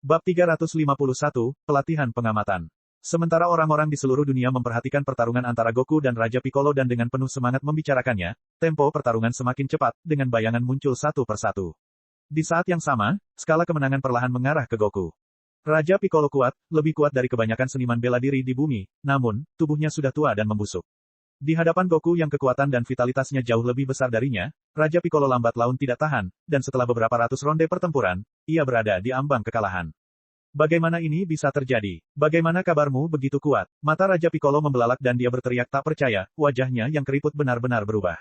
Bab 351, Pelatihan Pengamatan. Sementara orang-orang di seluruh dunia memperhatikan pertarungan antara Goku dan Raja Piccolo dan dengan penuh semangat membicarakannya, tempo pertarungan semakin cepat, dengan bayangan muncul satu persatu. Di saat yang sama, skala kemenangan perlahan mengarah ke Goku. Raja Piccolo kuat, lebih kuat dari kebanyakan seniman bela diri di bumi, namun, tubuhnya sudah tua dan membusuk. Di hadapan Goku yang kekuatan dan vitalitasnya jauh lebih besar darinya, Raja Piccolo lambat laun tidak tahan, dan setelah beberapa ratus ronde pertempuran, ia berada di ambang kekalahan. Bagaimana ini bisa terjadi? Bagaimana kabarmu begitu kuat? Mata Raja Piccolo membelalak dan dia berteriak tak percaya, wajahnya yang keriput benar-benar berubah.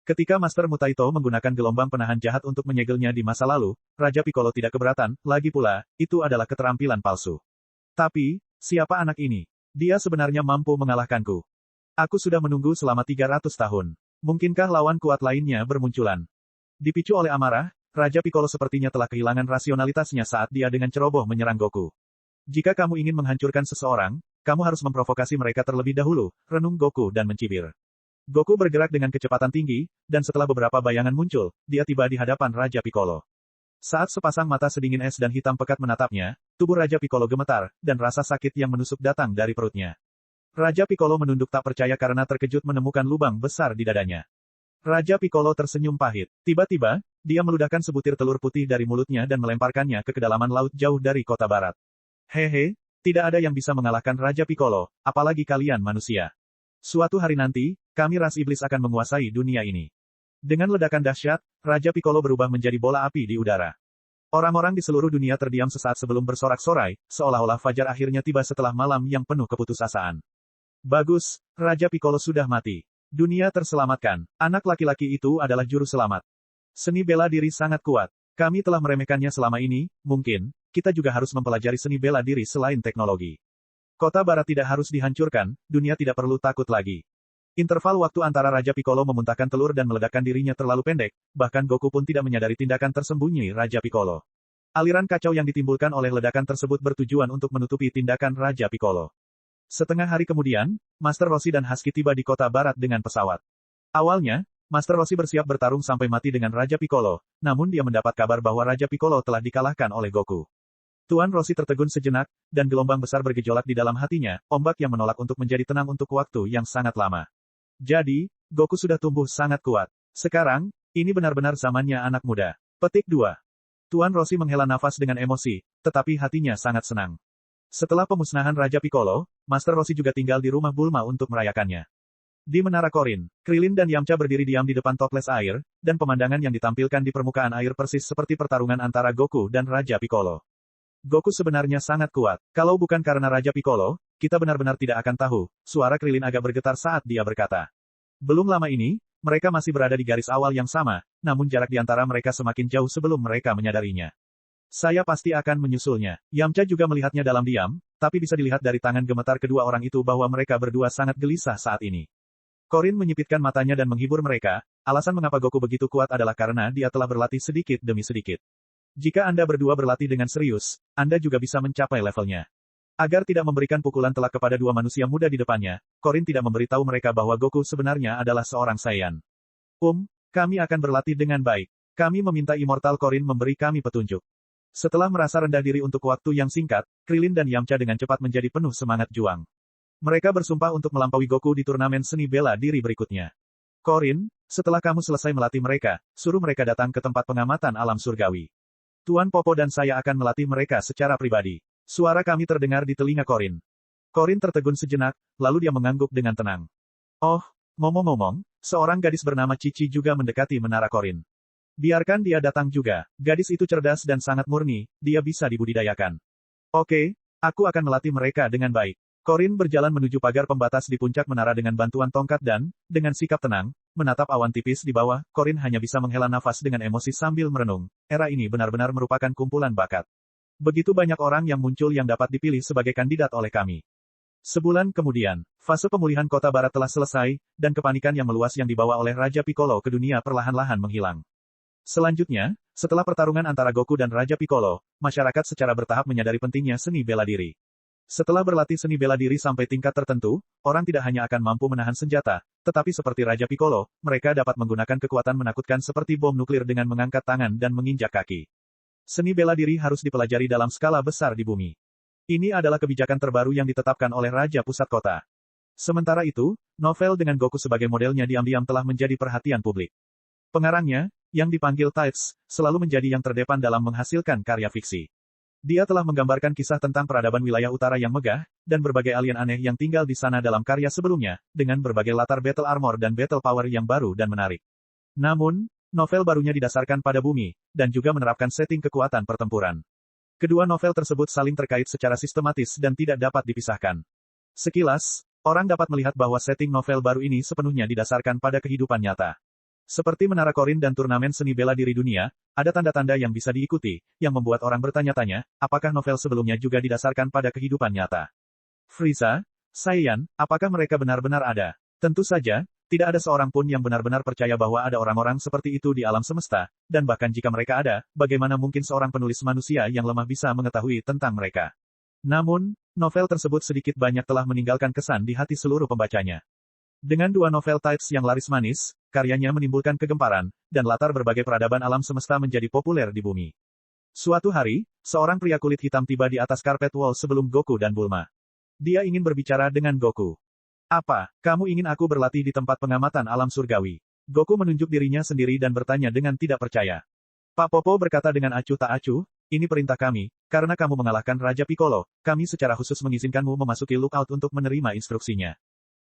Ketika Master Mutaito menggunakan gelombang penahan jahat untuk menyegelnya di masa lalu, Raja Piccolo tidak keberatan, lagi pula, itu adalah keterampilan palsu. Tapi, siapa anak ini? Dia sebenarnya mampu mengalahkanku. Aku sudah menunggu selama 300 tahun. Mungkinkah lawan kuat lainnya bermunculan? Dipicu oleh amarah, Raja Piccolo sepertinya telah kehilangan rasionalitasnya saat dia dengan ceroboh menyerang Goku. Jika kamu ingin menghancurkan seseorang, kamu harus memprovokasi mereka terlebih dahulu, renung Goku dan mencibir. Goku bergerak dengan kecepatan tinggi, dan setelah beberapa bayangan muncul, dia tiba di hadapan Raja Piccolo. Saat sepasang mata sedingin es dan hitam pekat menatapnya, tubuh Raja Piccolo gemetar, dan rasa sakit yang menusuk datang dari perutnya. Raja Piccolo menunduk tak percaya karena terkejut menemukan lubang besar di dadanya. Raja Piccolo tersenyum pahit. Tiba-tiba, dia meludahkan sebutir telur putih dari mulutnya dan melemparkannya ke kedalaman laut jauh dari kota barat. Hehe, tidak ada yang bisa mengalahkan Raja Piccolo, apalagi kalian manusia. Suatu hari nanti, kami ras iblis akan menguasai dunia ini. Dengan ledakan dahsyat, Raja Piccolo berubah menjadi bola api di udara. Orang-orang di seluruh dunia terdiam sesaat sebelum bersorak-sorai, seolah-olah fajar akhirnya tiba setelah malam yang penuh keputusasaan. Bagus, Raja Piccolo sudah mati. Dunia terselamatkan. Anak laki-laki itu adalah juru selamat. Seni bela diri sangat kuat. Kami telah meremehkannya selama ini, mungkin, kita juga harus mempelajari seni bela diri selain teknologi. Kota barat tidak harus dihancurkan, dunia tidak perlu takut lagi. Interval waktu antara Raja Piccolo memuntahkan telur dan meledakkan dirinya terlalu pendek, bahkan Goku pun tidak menyadari tindakan tersembunyi Raja Piccolo. Aliran kacau yang ditimbulkan oleh ledakan tersebut bertujuan untuk menutupi tindakan Raja Piccolo. Setengah hari kemudian, Master Roshi dan Husky tiba di kota barat dengan pesawat. Awalnya, Master Roshi bersiap bertarung sampai mati dengan Raja Piccolo, namun dia mendapat kabar bahwa Raja Piccolo telah dikalahkan oleh Goku. Tuan Roshi tertegun sejenak, dan gelombang besar bergejolak di dalam hatinya, ombak yang menolak untuk menjadi tenang untuk waktu yang sangat lama. Jadi, Goku sudah tumbuh sangat kuat. Sekarang, ini benar-benar zamannya anak muda. Petik 2. Tuan Roshi menghela nafas dengan emosi, tetapi hatinya sangat senang. Setelah pemusnahan Raja Piccolo, Master Roshi juga tinggal di rumah Bulma untuk merayakannya. Di Menara Korin, Krilin dan Yamcha berdiri diam di depan toples air, dan pemandangan yang ditampilkan di permukaan air persis seperti pertarungan antara Goku dan Raja Piccolo. Goku sebenarnya sangat kuat. Kalau bukan karena Raja Piccolo, kita benar-benar tidak akan tahu. Suara Krilin agak bergetar saat dia berkata. Belum lama ini, mereka masih berada di garis awal yang sama, namun jarak di antara mereka semakin jauh sebelum mereka menyadarinya. Saya pasti akan menyusulnya. Yamcha juga melihatnya dalam diam, tapi bisa dilihat dari tangan gemetar kedua orang itu bahwa mereka berdua sangat gelisah saat ini. Korin menyipitkan matanya dan menghibur mereka, alasan mengapa Goku begitu kuat adalah karena dia telah berlatih sedikit demi sedikit. Jika Anda berdua berlatih dengan serius, Anda juga bisa mencapai levelnya. Agar tidak memberikan pukulan telak kepada dua manusia muda di depannya, Korin tidak memberitahu mereka bahwa Goku sebenarnya adalah seorang Saiyan. Kami akan berlatih dengan baik. Kami meminta Immortal Korin memberi kami petunjuk. Setelah merasa rendah diri untuk waktu yang singkat, Krilin dan Yamcha dengan cepat menjadi penuh semangat juang. Mereka bersumpah untuk melampaui Goku di turnamen seni bela diri berikutnya. Korin, setelah kamu selesai melatih mereka, suruh mereka datang ke tempat pengamatan alam surgawi. Tuan Popo dan saya akan melatih mereka secara pribadi. Suara kami terdengar di telinga Korin. Korin tertegun sejenak, lalu dia mengangguk dengan tenang. Oh, ngomong-ngomong, seorang gadis bernama Cici juga mendekati menara Korin. Biarkan dia datang juga. Gadis itu cerdas dan sangat murni, dia bisa dibudidayakan. Oke, aku akan melatih mereka dengan baik. Korin berjalan menuju pagar pembatas di puncak menara dengan bantuan tongkat dan, dengan sikap tenang, menatap awan tipis di bawah, Korin hanya bisa menghela nafas dengan emosi sambil merenung. Era ini benar-benar merupakan kumpulan bakat. Begitu banyak orang yang muncul yang dapat dipilih sebagai kandidat oleh kami. Sebulan kemudian, fase pemulihan kota barat telah selesai, dan kepanikan yang meluas yang dibawa oleh Raja Piccolo ke dunia perlahan-lahan menghilang. Selanjutnya, setelah pertarungan antara Goku dan Raja Piccolo, masyarakat secara bertahap menyadari pentingnya seni bela diri. Setelah berlatih seni bela diri sampai tingkat tertentu, orang tidak hanya akan mampu menahan senjata, tetapi seperti Raja Piccolo, mereka dapat menggunakan kekuatan menakutkan seperti bom nuklir dengan mengangkat tangan dan menginjak kaki. Seni bela diri harus dipelajari dalam skala besar di bumi. Ini adalah kebijakan terbaru yang ditetapkan oleh Raja Pusat Kota. Sementara itu, novel dengan Goku sebagai modelnya diam-diam telah menjadi perhatian publik. Pengarangnya, yang dipanggil Tides, selalu menjadi yang terdepan dalam menghasilkan karya fiksi. Dia telah menggambarkan kisah tentang peradaban wilayah utara yang megah, dan berbagai alien aneh yang tinggal di sana dalam karya sebelumnya, dengan berbagai latar battle armor dan battle power yang baru dan menarik. Namun, novel barunya didasarkan pada bumi, dan juga menerapkan setting kekuatan pertempuran. Kedua novel tersebut saling terkait secara sistematis dan tidak dapat dipisahkan. Sekilas, orang dapat melihat bahwa setting novel baru ini sepenuhnya didasarkan pada kehidupan nyata. Seperti Menara Korin dan turnamen seni bela diri dunia, ada tanda-tanda yang bisa diikuti, yang membuat orang bertanya-tanya, apakah novel sebelumnya juga didasarkan pada kehidupan nyata. Frieza, Saiyan, apakah mereka benar-benar ada? Tentu saja, tidak ada seorang pun yang benar-benar percaya bahwa ada orang-orang seperti itu di alam semesta, dan bahkan jika mereka ada, bagaimana mungkin seorang penulis manusia yang lemah bisa mengetahui tentang mereka. Namun, novel tersebut sedikit banyak telah meninggalkan kesan di hati seluruh pembacanya. Dengan dua novel Tides yang laris manis, karyanya menimbulkan kegemparan, dan latar berbagai peradaban alam semesta menjadi populer di bumi. Suatu hari, seorang pria kulit hitam tiba di atas karpet wall sebelum Goku dan Bulma. Dia ingin berbicara dengan Goku. Apa, kamu ingin aku berlatih di tempat pengamatan alam surgawi? Goku menunjuk dirinya sendiri dan bertanya dengan tidak percaya. Pak Popo berkata dengan acuh tak acuh, ini perintah kami, karena kamu mengalahkan Raja Piccolo, kami secara khusus mengizinkanmu memasuki lookout untuk menerima instruksinya.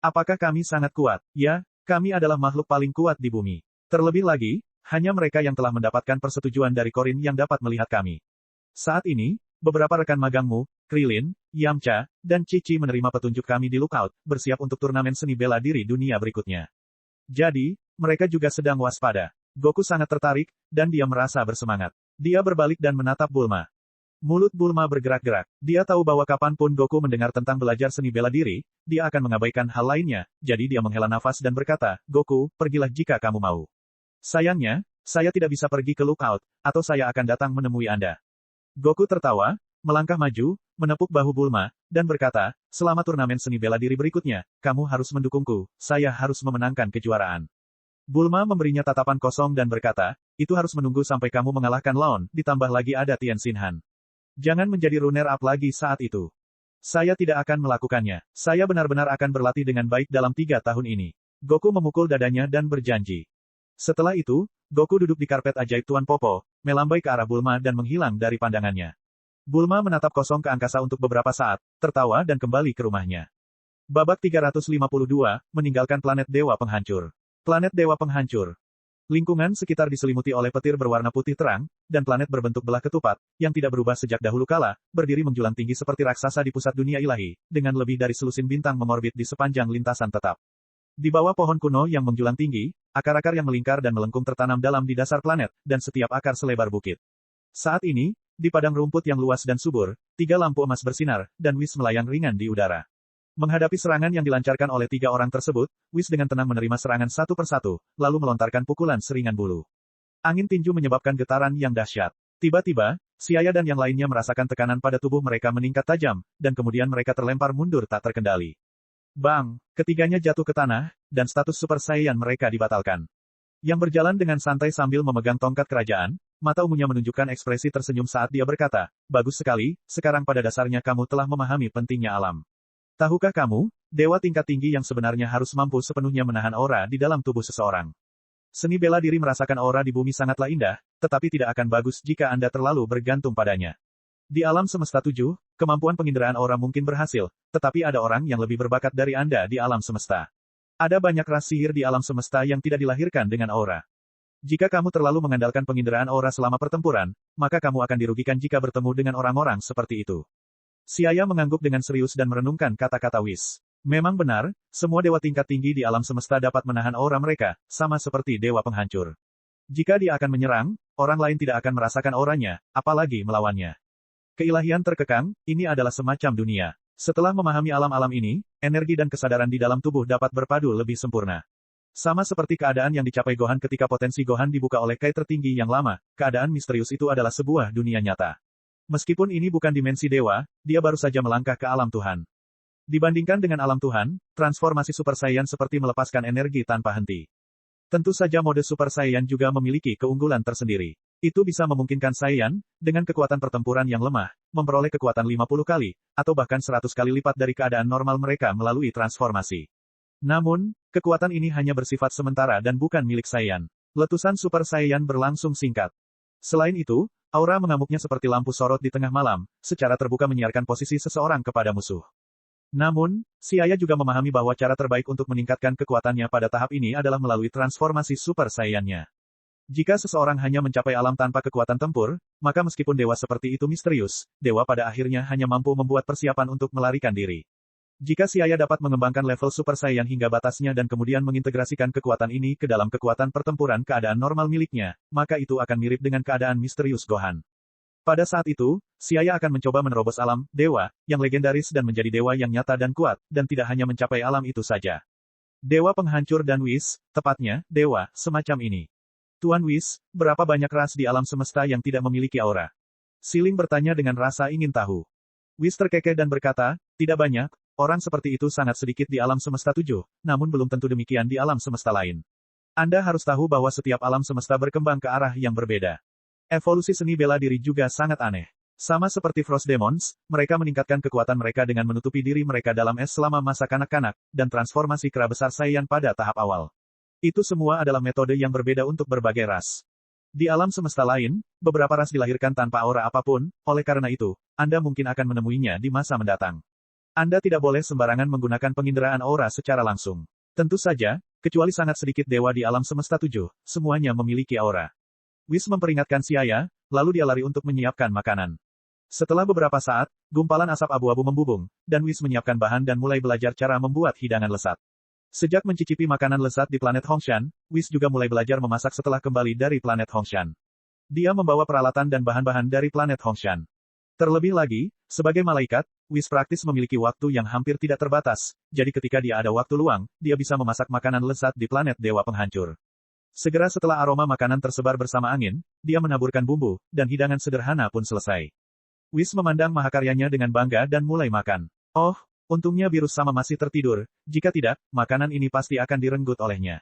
Apakah kami sangat kuat? Ya, kami adalah makhluk paling kuat di bumi. Terlebih lagi, hanya mereka yang telah mendapatkan persetujuan dari Korin yang dapat melihat kami. Saat ini, beberapa rekan magangmu, Krillin, Yamcha, dan Cici menerima petunjuk kami di lookout, bersiap untuk turnamen seni bela diri dunia berikutnya. Jadi, mereka juga sedang waspada. Goku sangat tertarik, dan dia merasa bersemangat. Dia berbalik dan menatap Bulma. Mulut Bulma bergerak-gerak. Dia tahu bahwa kapanpun Goku mendengar tentang belajar seni bela diri, dia akan mengabaikan hal lainnya, jadi dia menghela nafas dan berkata, Goku, pergilah jika kamu mau. Sayangnya, saya tidak bisa pergi ke lookout, atau saya akan datang menemui Anda. Goku tertawa, melangkah maju, menepuk bahu Bulma, dan berkata, selama turnamen seni bela diri berikutnya, kamu harus mendukungku, saya harus memenangkan kejuaraan. Bulma memberinya tatapan kosong dan berkata, itu harus menunggu sampai kamu mengalahkan Laon, ditambah lagi ada Tien Shinhan. Jangan menjadi runner-up lagi saat itu. Saya tidak akan melakukannya, saya benar-benar akan berlatih dengan baik dalam 3 tahun ini. Goku memukul dadanya dan berjanji. Setelah itu, Goku duduk di karpet ajaib Tuan Popo, melambai ke arah Bulma dan menghilang dari pandangannya. Bulma menatap kosong ke angkasa untuk beberapa saat, tertawa dan kembali ke rumahnya. Babak 352, meninggalkan planet Dewa Penghancur. Planet Dewa Penghancur. Lingkungan sekitar diselimuti oleh petir berwarna putih terang, dan planet berbentuk belah ketupat, yang tidak berubah sejak dahulu kala, berdiri menjulang tinggi seperti raksasa di pusat dunia ilahi, dengan lebih dari selusin bintang mengorbit di sepanjang lintasan tetap. Di bawah pohon kuno yang menjulang tinggi, akar-akar yang melingkar dan melengkung tertanam dalam di dasar planet, dan setiap akar selebar bukit. Saat ini, di padang rumput yang luas dan subur, 3 lampu emas bersinar, dan Whis melayang ringan di udara. Menghadapi serangan yang dilancarkan oleh 3 orang tersebut, Whis dengan tenang menerima serangan satu persatu, lalu melontarkan pukulan seringan bulu. Angin tinju menyebabkan getaran yang dahsyat. Tiba-tiba, Siaya dan yang lainnya merasakan tekanan pada tubuh mereka meningkat tajam, dan kemudian mereka terlempar mundur tak terkendali. Bang! Ketiganya jatuh ke tanah, dan status Super Saiyan mereka dibatalkan. Yang berjalan dengan santai sambil memegang tongkat kerajaan, mata ungunya menunjukkan ekspresi tersenyum saat dia berkata, bagus sekali, sekarang pada dasarnya kamu telah memahami pentingnya alam. Tahukah kamu, dewa tingkat tinggi yang sebenarnya harus mampu sepenuhnya menahan aura di dalam tubuh seseorang. Seni bela diri merasakan aura di bumi sangatlah indah, tetapi tidak akan bagus jika Anda terlalu bergantung padanya. Di alam semesta 7, kemampuan penginderaan aura mungkin berhasil, tetapi ada orang yang lebih berbakat dari Anda di alam semesta. Ada banyak ras sihir di alam semesta yang tidak dilahirkan dengan aura. Jika kamu terlalu mengandalkan penginderaan aura selama pertempuran, maka kamu akan dirugikan jika bertemu dengan orang-orang seperti itu. Siaya mengangguk dengan serius dan merenungkan kata-kata Whis. Memang benar, semua dewa tingkat tinggi di alam semesta dapat menahan aura mereka, sama seperti dewa penghancur. Jika dia akan menyerang, orang lain tidak akan merasakan auranya, apalagi melawannya. Keilahian terkekang, ini adalah semacam dunia. Setelah memahami alam-alam ini, energi dan kesadaran di dalam tubuh dapat berpadu lebih sempurna. Sama seperti keadaan yang dicapai Gohan ketika potensi Gohan dibuka oleh Kai tertinggi yang lama, keadaan misterius itu adalah sebuah dunia nyata. Meskipun ini bukan dimensi dewa, dia baru saja melangkah ke alam Tuhan. Dibandingkan dengan alam Tuhan, transformasi Super Saiyan seperti melepaskan energi tanpa henti. Tentu saja mode Super Saiyan juga memiliki keunggulan tersendiri. Itu bisa memungkinkan Saiyan, dengan kekuatan pertempuran yang lemah, memperoleh kekuatan 50 kali, atau bahkan 100 kali lipat dari keadaan normal mereka melalui transformasi. Namun, kekuatan ini hanya bersifat sementara dan bukan milik Saiyan. Letusan Super Saiyan berlangsung singkat. Selain itu, aura mengamuknya seperti lampu sorot di tengah malam, secara terbuka menyiarkan posisi seseorang kepada musuh. Namun, Xiaya juga memahami bahwa cara terbaik untuk meningkatkan kekuatannya pada tahap ini adalah melalui transformasi Super Saiyan-nya. Jika seseorang hanya mencapai alam tanpa kekuatan tempur, maka meskipun dewa seperti itu misterius, dewa pada akhirnya hanya mampu membuat persiapan untuk melarikan diri. Jika Xiaya dapat mengembangkan level Super Saiyan hingga batasnya dan kemudian mengintegrasikan kekuatan ini ke dalam kekuatan pertempuran keadaan normal miliknya, maka itu akan mirip dengan keadaan misterius Gohan. Pada saat itu, Xiaya akan mencoba menerobos alam, dewa, yang legendaris dan menjadi dewa yang nyata dan kuat, dan tidak hanya mencapai alam itu saja. Dewa penghancur dan Whis, tepatnya, dewa, semacam ini. Tuan Whis, berapa banyak ras di alam semesta yang tidak memiliki aura? Siling bertanya dengan rasa ingin tahu. Whis terkekeh dan berkata, tidak banyak, orang seperti itu sangat sedikit di alam semesta 7, namun belum tentu demikian di alam semesta lain. Anda harus tahu bahwa setiap alam semesta berkembang ke arah yang berbeda. Evolusi seni bela diri juga sangat aneh. Sama seperti Frost Demons, mereka meningkatkan kekuatan mereka dengan menutupi diri mereka dalam es selama masa kanak-kanak, dan transformasi kera besar Saiyan pada tahap awal. Itu semua adalah metode yang berbeda untuk berbagai ras. Di alam semesta lain, beberapa ras dilahirkan tanpa aura apapun, oleh karena itu, Anda mungkin akan menemuinya di masa mendatang. Anda tidak boleh sembarangan menggunakan penginderaan aura secara langsung. Tentu saja, kecuali sangat sedikit dewa di alam semesta 7, semuanya memiliki aura. Whis memperingatkan Xiaya, lalu dia lari untuk menyiapkan makanan. Setelah beberapa saat, gumpalan asap abu-abu membubung, dan Whis menyiapkan bahan dan mulai belajar cara membuat hidangan lesat. Sejak mencicipi makanan lesat di planet Hongshan, Whis juga mulai belajar memasak setelah kembali dari planet Hongshan. Dia membawa peralatan dan bahan-bahan dari planet Hongshan. Terlebih lagi, sebagai malaikat, Whis praktis memiliki waktu yang hampir tidak terbatas, jadi ketika dia ada waktu luang, dia bisa memasak makanan lesat di planet Dewa Penghancur. Segera setelah aroma makanan tersebar bersama angin, dia menaburkan bumbu, dan hidangan sederhana pun selesai. Whis memandang mahakaryanya dengan bangga dan mulai makan. Oh, untungnya Virus sama masih tertidur, jika tidak, makanan ini pasti akan direnggut olehnya.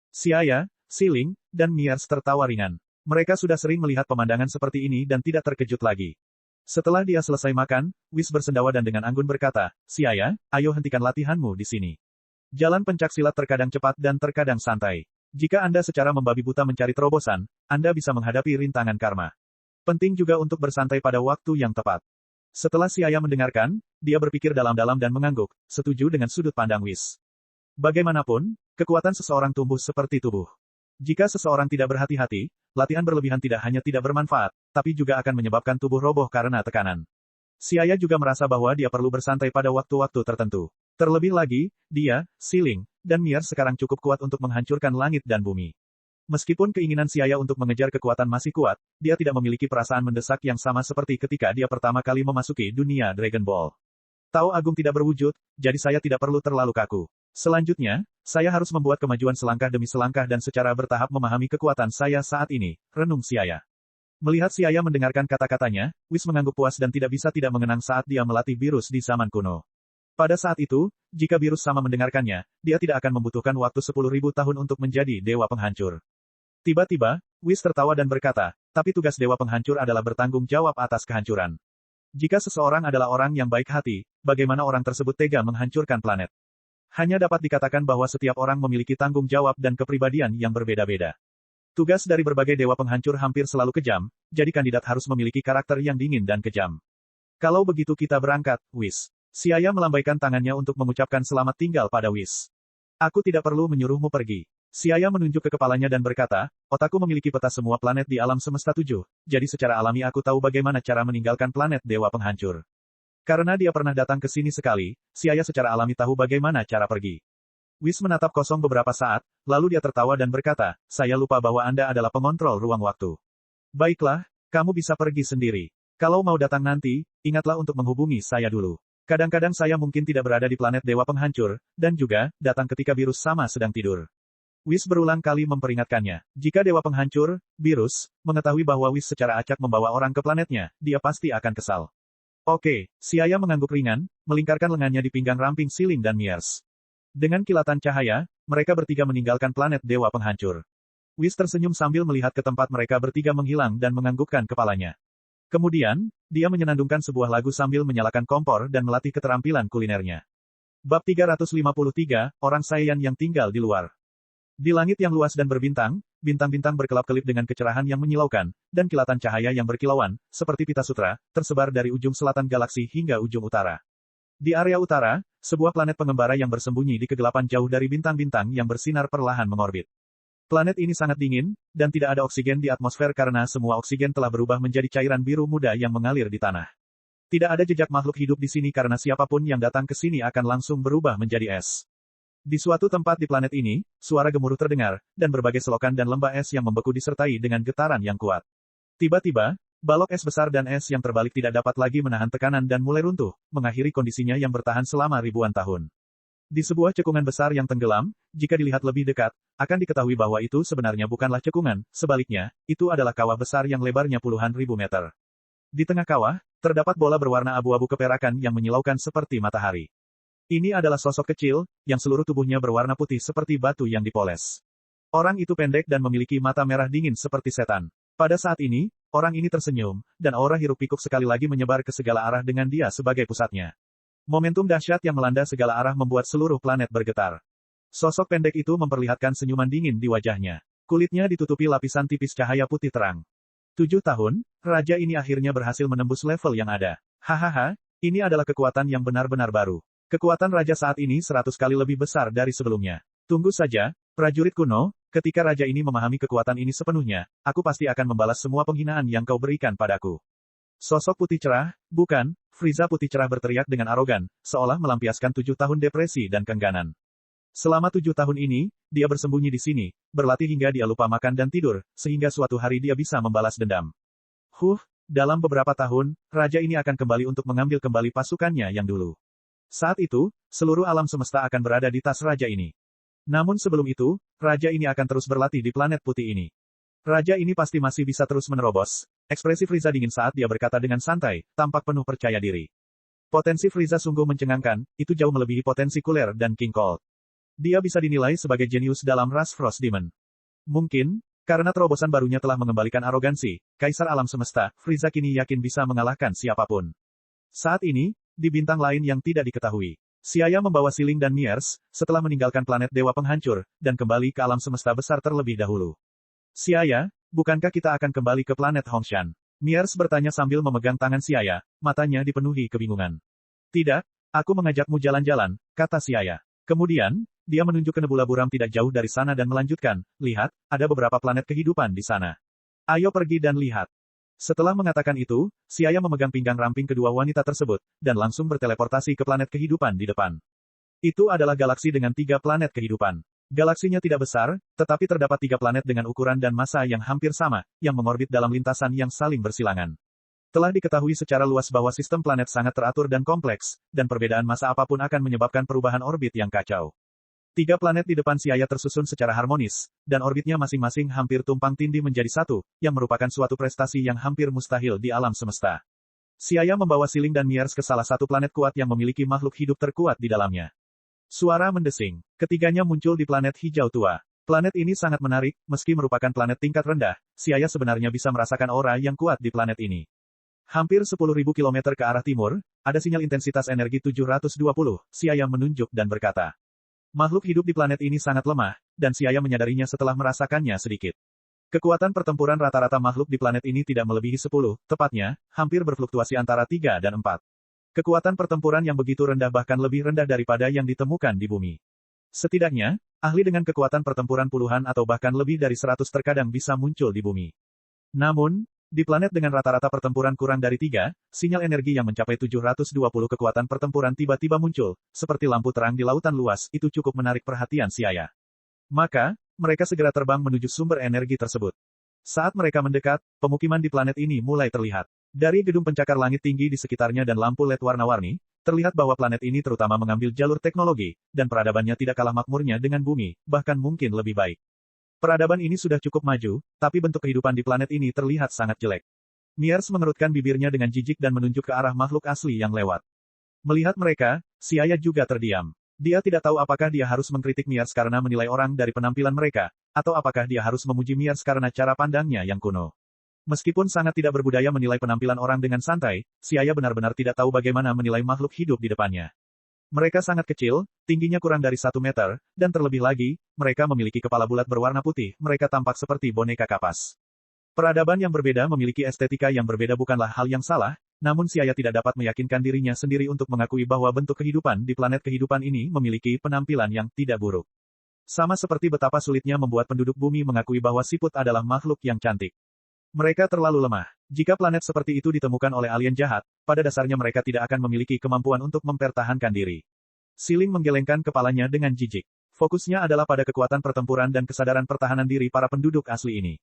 Xiaya, Siling, dan Miers tertawa ringan. Mereka sudah sering melihat pemandangan seperti ini dan tidak terkejut lagi. Setelah dia selesai makan, Whis bersendawa dan dengan anggun berkata, Xiaya, ayo hentikan latihanmu di sini. Jalan pencaksilat terkadang cepat dan terkadang santai. Jika Anda secara membabi buta mencari terobosan, Anda bisa menghadapi rintangan karma. Penting juga untuk bersantai pada waktu yang tepat. Setelah Xiaya mendengarkan, dia berpikir dalam-dalam dan mengangguk, setuju dengan sudut pandang Whis. Bagaimanapun, kekuatan seseorang tumbuh seperti tubuh. Jika seseorang tidak berhati-hati, latihan berlebihan tidak hanya tidak bermanfaat, tapi juga akan menyebabkan tubuh roboh karena tekanan. Xiaya juga merasa bahwa dia perlu bersantai pada waktu-waktu tertentu. Terlebih lagi, dia, Siling, dan Miers sekarang cukup kuat untuk menghancurkan langit dan bumi. Meskipun keinginan Xiaya untuk mengejar kekuatan masih kuat, dia tidak memiliki perasaan mendesak yang sama seperti ketika dia pertama kali memasuki dunia Dragon Ball. Tao Agung tidak berwujud, jadi saya tidak perlu terlalu kaku. Selanjutnya, saya harus membuat kemajuan selangkah demi selangkah dan secara bertahap memahami kekuatan saya saat ini, renung Xiaya. Melihat Xiaya mendengarkan kata-katanya, Whis mengangguk puas dan tidak bisa tidak mengenang saat dia melatih Virus di zaman kuno. Pada saat itu, jika Virus sama mendengarkannya, dia tidak akan membutuhkan waktu 10.000 tahun untuk menjadi Dewa Penghancur. Tiba-tiba, Whis tertawa dan berkata, tapi tugas Dewa Penghancur adalah bertanggung jawab atas kehancuran. Jika seseorang adalah orang yang baik hati, bagaimana orang tersebut tega menghancurkan planet? Hanya dapat dikatakan bahwa setiap orang memiliki tanggung jawab dan kepribadian yang berbeda-beda. Tugas dari berbagai Dewa Penghancur hampir selalu kejam, jadi kandidat harus memiliki karakter yang dingin dan kejam. Kalau begitu kita berangkat, Whis. Xiaya melambaikan tangannya untuk mengucapkan selamat tinggal pada Whis. Aku tidak perlu menyuruhmu pergi. Xiaya menunjuk ke kepalanya dan berkata, otakku memiliki peta semua planet di alam semesta 7, jadi secara alami aku tahu bagaimana cara meninggalkan planet Dewa Penghancur. Karena dia pernah datang ke sini sekali, Xiaya secara alami tahu bagaimana cara pergi. Whis menatap kosong beberapa saat, lalu dia tertawa dan berkata, saya lupa bahwa Anda adalah pengontrol ruang waktu. Baiklah, kamu bisa pergi sendiri. Kalau mau datang nanti, ingatlah untuk menghubungi saya dulu. Kadang-kadang saya mungkin tidak berada di planet Dewa Penghancur, dan juga, datang ketika Virus sama sedang tidur. Whis berulang kali memperingatkannya. Jika Dewa Penghancur, Virus, mengetahui bahwa Whis secara acak membawa orang ke planetnya, dia pasti akan kesal. Oke, Xiaya mengangguk ringan, melingkarkan lengannya di pinggang ramping Siling dan Miers. Dengan kilatan cahaya, mereka bertiga meninggalkan planet Dewa Penghancur. Whis tersenyum sambil melihat ke tempat mereka bertiga menghilang dan menganggukkan kepalanya. Kemudian, dia menyenandungkan sebuah lagu sambil menyalakan kompor dan melatih keterampilan kulinernya. Bab 353, Orang Saiyan yang tinggal di luar. Di langit yang luas dan berbintang, bintang-bintang berkelap-kelip dengan kecerahan yang menyilaukan, dan kilatan cahaya yang berkilauan, seperti pita sutra, tersebar dari ujung selatan galaksi hingga ujung utara. Di area utara, sebuah planet pengembara yang bersembunyi di kegelapan jauh dari bintang-bintang yang bersinar perlahan mengorbit. Planet ini sangat dingin, dan tidak ada oksigen di atmosfer karena semua oksigen telah berubah menjadi cairan biru muda yang mengalir di tanah. Tidak ada jejak makhluk hidup di sini karena siapapun yang datang ke sini akan langsung berubah menjadi es. Di suatu tempat di planet ini, suara gemuruh terdengar, dan berbagai selokan dan lembah es yang membeku disertai dengan getaran yang kuat. Tiba-tiba, balok es besar dan es yang terbalik tidak dapat lagi menahan tekanan dan mulai runtuh, mengakhiri kondisinya yang bertahan selama ribuan tahun. Di sebuah cekungan besar yang tenggelam, jika dilihat lebih dekat, akan diketahui bahwa itu sebenarnya bukanlah cekungan, sebaliknya, itu adalah kawah besar yang lebarnya puluhan ribu meter. Di tengah kawah, terdapat bola berwarna abu-abu keperakan yang menyilaukan seperti matahari. Ini adalah sosok kecil, yang seluruh tubuhnya berwarna putih seperti batu yang dipoles. Orang itu pendek dan memiliki mata merah dingin seperti setan. Pada saat ini, orang ini tersenyum, dan aura hiruk-pikuk sekali lagi menyebar ke segala arah dengan dia sebagai pusatnya. Momentum dahsyat yang melanda segala arah membuat seluruh planet bergetar. Sosok pendek itu memperlihatkan senyuman dingin di wajahnya. Kulitnya ditutupi lapisan tipis cahaya putih terang. 7 tahun, raja ini akhirnya berhasil menembus level yang ada. Hahaha, ini adalah kekuatan yang benar-benar baru. Kekuatan raja saat ini 100 kali lebih besar dari sebelumnya. Tunggu saja, prajurit kuno, ketika raja ini memahami kekuatan ini sepenuhnya, aku pasti akan membalas semua penghinaan yang kau berikan padaku. Sosok putih cerah, bukan, Frieza putih cerah berteriak dengan arogan, seolah melampiaskan 7 tahun depresi dan kengganan. Selama 7 tahun ini, dia bersembunyi di sini, berlatih hingga dia lupa makan dan tidur, sehingga suatu hari dia bisa membalas dendam. Dalam beberapa tahun, raja ini akan kembali untuk mengambil kembali pasukannya yang dulu. Saat itu, seluruh alam semesta akan berada di tas raja ini. Namun sebelum itu, raja ini akan terus berlatih di planet putih ini. Raja ini pasti masih bisa terus menerobos. Ekspresi Frieza dingin saat dia berkata dengan santai, tampak penuh percaya diri. Potensi Frieza sungguh mencengangkan, itu jauh melebihi potensi Cooler dan King Cold. Dia bisa dinilai sebagai jenius dalam ras Frost Demon. Mungkin, karena terobosan barunya telah mengembalikan arogansi, Kaisar Alam Semesta, Frieza kini yakin bisa mengalahkan siapapun. Saat ini, di bintang lain yang tidak diketahui, Siaya membawa Siling dan Miers, setelah meninggalkan planet Dewa Penghancur, dan kembali ke alam semesta besar terlebih dahulu. Siaya, bukankah kita akan kembali ke planet Hongshan? Miers bertanya sambil memegang tangan Siaya, matanya dipenuhi kebingungan. Tidak, aku mengajakmu jalan-jalan, kata Siaya. Kemudian, dia menunjuk ke nebula buram tidak jauh dari sana dan melanjutkan, lihat, ada beberapa planet kehidupan di sana. Ayo pergi dan lihat. Setelah mengatakan itu, Siaya memegang pinggang ramping kedua wanita tersebut, dan langsung berteleportasi ke planet kehidupan di depan. Itu adalah galaksi dengan 3 planet kehidupan. Galaksinya tidak besar, tetapi terdapat 3 planet dengan ukuran dan massa yang hampir sama, yang mengorbit dalam lintasan yang saling bersilangan. Telah diketahui secara luas bahwa sistem planet sangat teratur dan kompleks, dan perbedaan massa apapun akan menyebabkan perubahan orbit yang kacau. 3 planet di depan Siaya tersusun secara harmonis, dan orbitnya masing-masing hampir tumpang tindih menjadi satu, yang merupakan suatu prestasi yang hampir mustahil di alam semesta. Siaya membawa Siling dan Miers ke salah satu planet kuat yang memiliki makhluk hidup terkuat di dalamnya. Suara mendesing. Ketiganya muncul di planet hijau tua. Planet ini sangat menarik, meski merupakan planet tingkat rendah, Siaya sebenarnya bisa merasakan aura yang kuat di planet ini. Hampir 10.000 km ke arah timur, ada sinyal intensitas energi 720, Siaya menunjuk dan berkata. Makhluk hidup di planet ini sangat lemah, dan Siaya menyadarinya setelah merasakannya sedikit. Kekuatan pertempuran rata-rata makhluk di planet ini tidak melebihi 10, tepatnya, hampir berfluktuasi antara 3 dan 4. Kekuatan pertempuran yang begitu rendah bahkan lebih rendah daripada yang ditemukan di bumi. Setidaknya, ahli dengan kekuatan pertempuran puluhan atau bahkan lebih dari 100 terkadang bisa muncul di bumi. Namun, di planet dengan rata-rata pertempuran kurang dari 3, sinyal energi yang mencapai 720 kekuatan pertempuran tiba-tiba muncul, seperti lampu terang di lautan luas, itu cukup menarik perhatian Siaya. Maka, mereka segera terbang menuju sumber energi tersebut. Saat mereka mendekat, pemukiman di planet ini mulai terlihat. Dari gedung pencakar langit tinggi di sekitarnya dan lampu LED warna-warni, terlihat bahwa planet ini terutama mengambil jalur teknologi, dan peradabannya tidak kalah makmurnya dengan bumi, bahkan mungkin lebih baik. Peradaban ini sudah cukup maju, tapi bentuk kehidupan di planet ini terlihat sangat jelek. Miers mengerutkan bibirnya dengan jijik dan menunjuk ke arah makhluk asli yang lewat. Melihat mereka, Siaya juga terdiam. Dia tidak tahu apakah dia harus mengkritik Miers karena menilai orang dari penampilan mereka, atau apakah dia harus memuji Miers karena cara pandangnya yang kuno. Meskipun sangat tidak berbudaya menilai penampilan orang dengan santai, Siaya benar-benar tidak tahu bagaimana menilai makhluk hidup di depannya. Mereka sangat kecil, tingginya kurang dari 1 meter, dan terlebih lagi, mereka memiliki kepala bulat berwarna putih, mereka tampak seperti boneka kapas. Peradaban yang berbeda memiliki estetika yang berbeda bukanlah hal yang salah, namun Siaya tidak dapat meyakinkan dirinya sendiri untuk mengakui bahwa bentuk kehidupan di planet kehidupan ini memiliki penampilan yang tidak buruk. Sama seperti betapa sulitnya membuat penduduk bumi mengakui bahwa siput adalah makhluk yang cantik. Mereka terlalu lemah. Jika planet seperti itu ditemukan oleh alien jahat, pada dasarnya mereka tidak akan memiliki kemampuan untuk mempertahankan diri. Siling menggelengkan kepalanya dengan jijik. Fokusnya adalah pada kekuatan pertempuran dan kesadaran pertahanan diri para penduduk asli ini.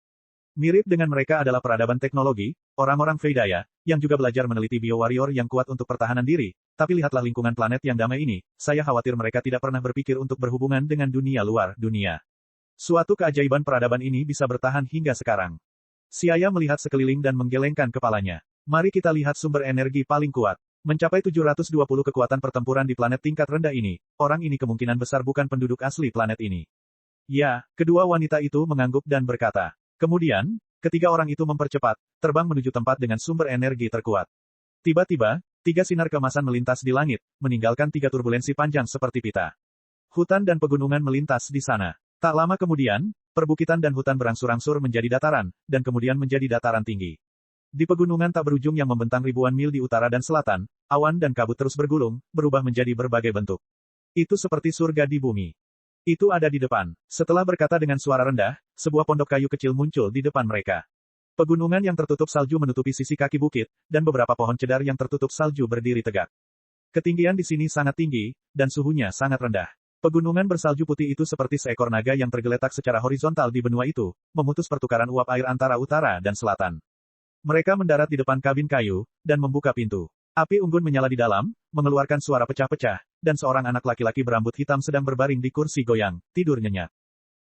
Mirip dengan mereka adalah peradaban teknologi, orang-orang Veidaya, yang juga belajar meneliti bio-warrior yang kuat untuk pertahanan diri, tapi lihatlah lingkungan planet yang damai ini, saya khawatir mereka tidak pernah berpikir untuk berhubungan dengan dunia luar dunia. Suatu keajaiban peradaban ini bisa bertahan hingga sekarang. Siaya melihat sekeliling dan menggelengkan kepalanya. Mari kita lihat sumber energi paling kuat. Mencapai 720 kekuatan pertempuran di planet tingkat rendah ini, orang ini kemungkinan besar bukan penduduk asli planet ini. Ya, kedua wanita itu mengangguk dan berkata. Kemudian, ketiga orang itu mempercepat, terbang menuju tempat dengan sumber energi terkuat. Tiba-tiba, 3 sinar keemasan melintas di langit, meninggalkan 3 turbulensi panjang seperti pita. Hutan dan pegunungan melintas di sana. Tak lama kemudian, perbukitan dan hutan berangsur-angsur menjadi dataran, dan kemudian menjadi dataran tinggi. Di pegunungan tak berujung yang membentang ribuan mil di utara dan selatan, awan dan kabut terus bergulung, berubah menjadi berbagai bentuk. Itu seperti surga di bumi. Itu ada di depan. Setelah berkata dengan suara rendah, sebuah pondok kayu kecil muncul di depan mereka. Pegunungan yang tertutup salju menutupi sisi kaki bukit, dan beberapa pohon cedar yang tertutup salju berdiri tegak. Ketinggian di sini sangat tinggi, dan suhunya sangat rendah. Pegunungan bersalju putih itu seperti seekor naga yang tergeletak secara horizontal di benua itu, memutus pertukaran uap air antara utara dan selatan. Mereka mendarat di depan kabin kayu, dan membuka pintu. Api unggun menyala di dalam, mengeluarkan suara pecah-pecah, dan seorang anak laki-laki berambut hitam sedang berbaring di kursi goyang, tidur nyenyak.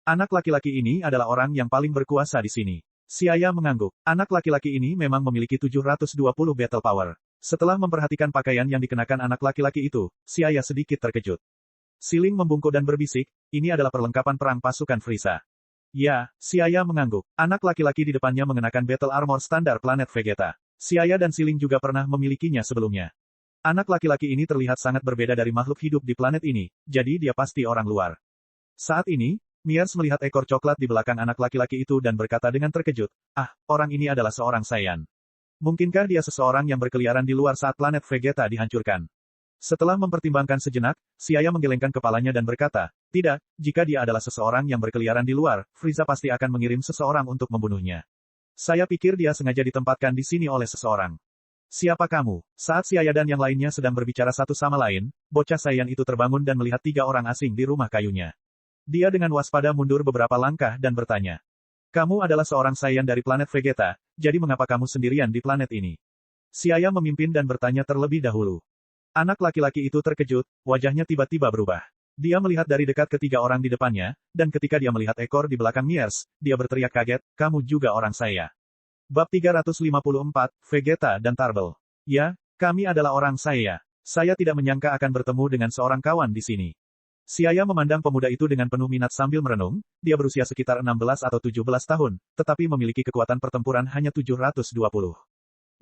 Anak laki-laki ini adalah orang yang paling berkuasa di sini. Siaya mengangguk. Anak laki-laki ini memang memiliki 720 battle power. Setelah memperhatikan pakaian yang dikenakan anak laki-laki itu, Siaya sedikit terkejut. Siling membungkuk dan berbisik, ini adalah perlengkapan perang pasukan Frieza. Ya, Siaya mengangguk. Anak laki-laki di depannya mengenakan battle armor standar planet Vegeta. Siaya dan Siling juga pernah memilikinya sebelumnya. Anak laki-laki ini terlihat sangat berbeda dari makhluk hidup di planet ini, jadi dia pasti orang luar. Saat ini, Miers melihat ekor coklat di belakang anak laki-laki itu dan berkata dengan terkejut, orang ini adalah seorang Saiyan. Mungkinkah dia seseorang yang berkeliaran di luar saat planet Vegeta dihancurkan? Setelah mempertimbangkan sejenak, Siaya menggelengkan kepalanya dan berkata, tidak, jika dia adalah seseorang yang berkeliaran di luar, Frieza pasti akan mengirim seseorang untuk membunuhnya. Saya pikir dia sengaja ditempatkan di sini oleh seseorang. Siapa kamu? Saat Siaya dan yang lainnya sedang berbicara satu sama lain, bocah Saiyan itu terbangun dan melihat 3 orang asing di rumah kayunya. Dia dengan waspada mundur beberapa langkah dan bertanya. Kamu adalah seorang Saiyan dari planet Vegeta, jadi mengapa kamu sendirian di planet ini? Siaya memimpin dan bertanya terlebih dahulu. Anak laki-laki itu terkejut, wajahnya tiba-tiba berubah. Dia melihat dari dekat ketiga orang di depannya, dan ketika dia melihat ekor di belakang Miers, dia berteriak kaget, kamu juga orang saya. Bab 354, Vegeta dan Tarbell. Ya, kami adalah orang saya. Saya tidak menyangka akan bertemu dengan seorang kawan di sini. Siaya memandang pemuda itu dengan penuh minat sambil merenung, dia berusia sekitar 16 atau 17 tahun, tetapi memiliki kekuatan pertempuran hanya 720.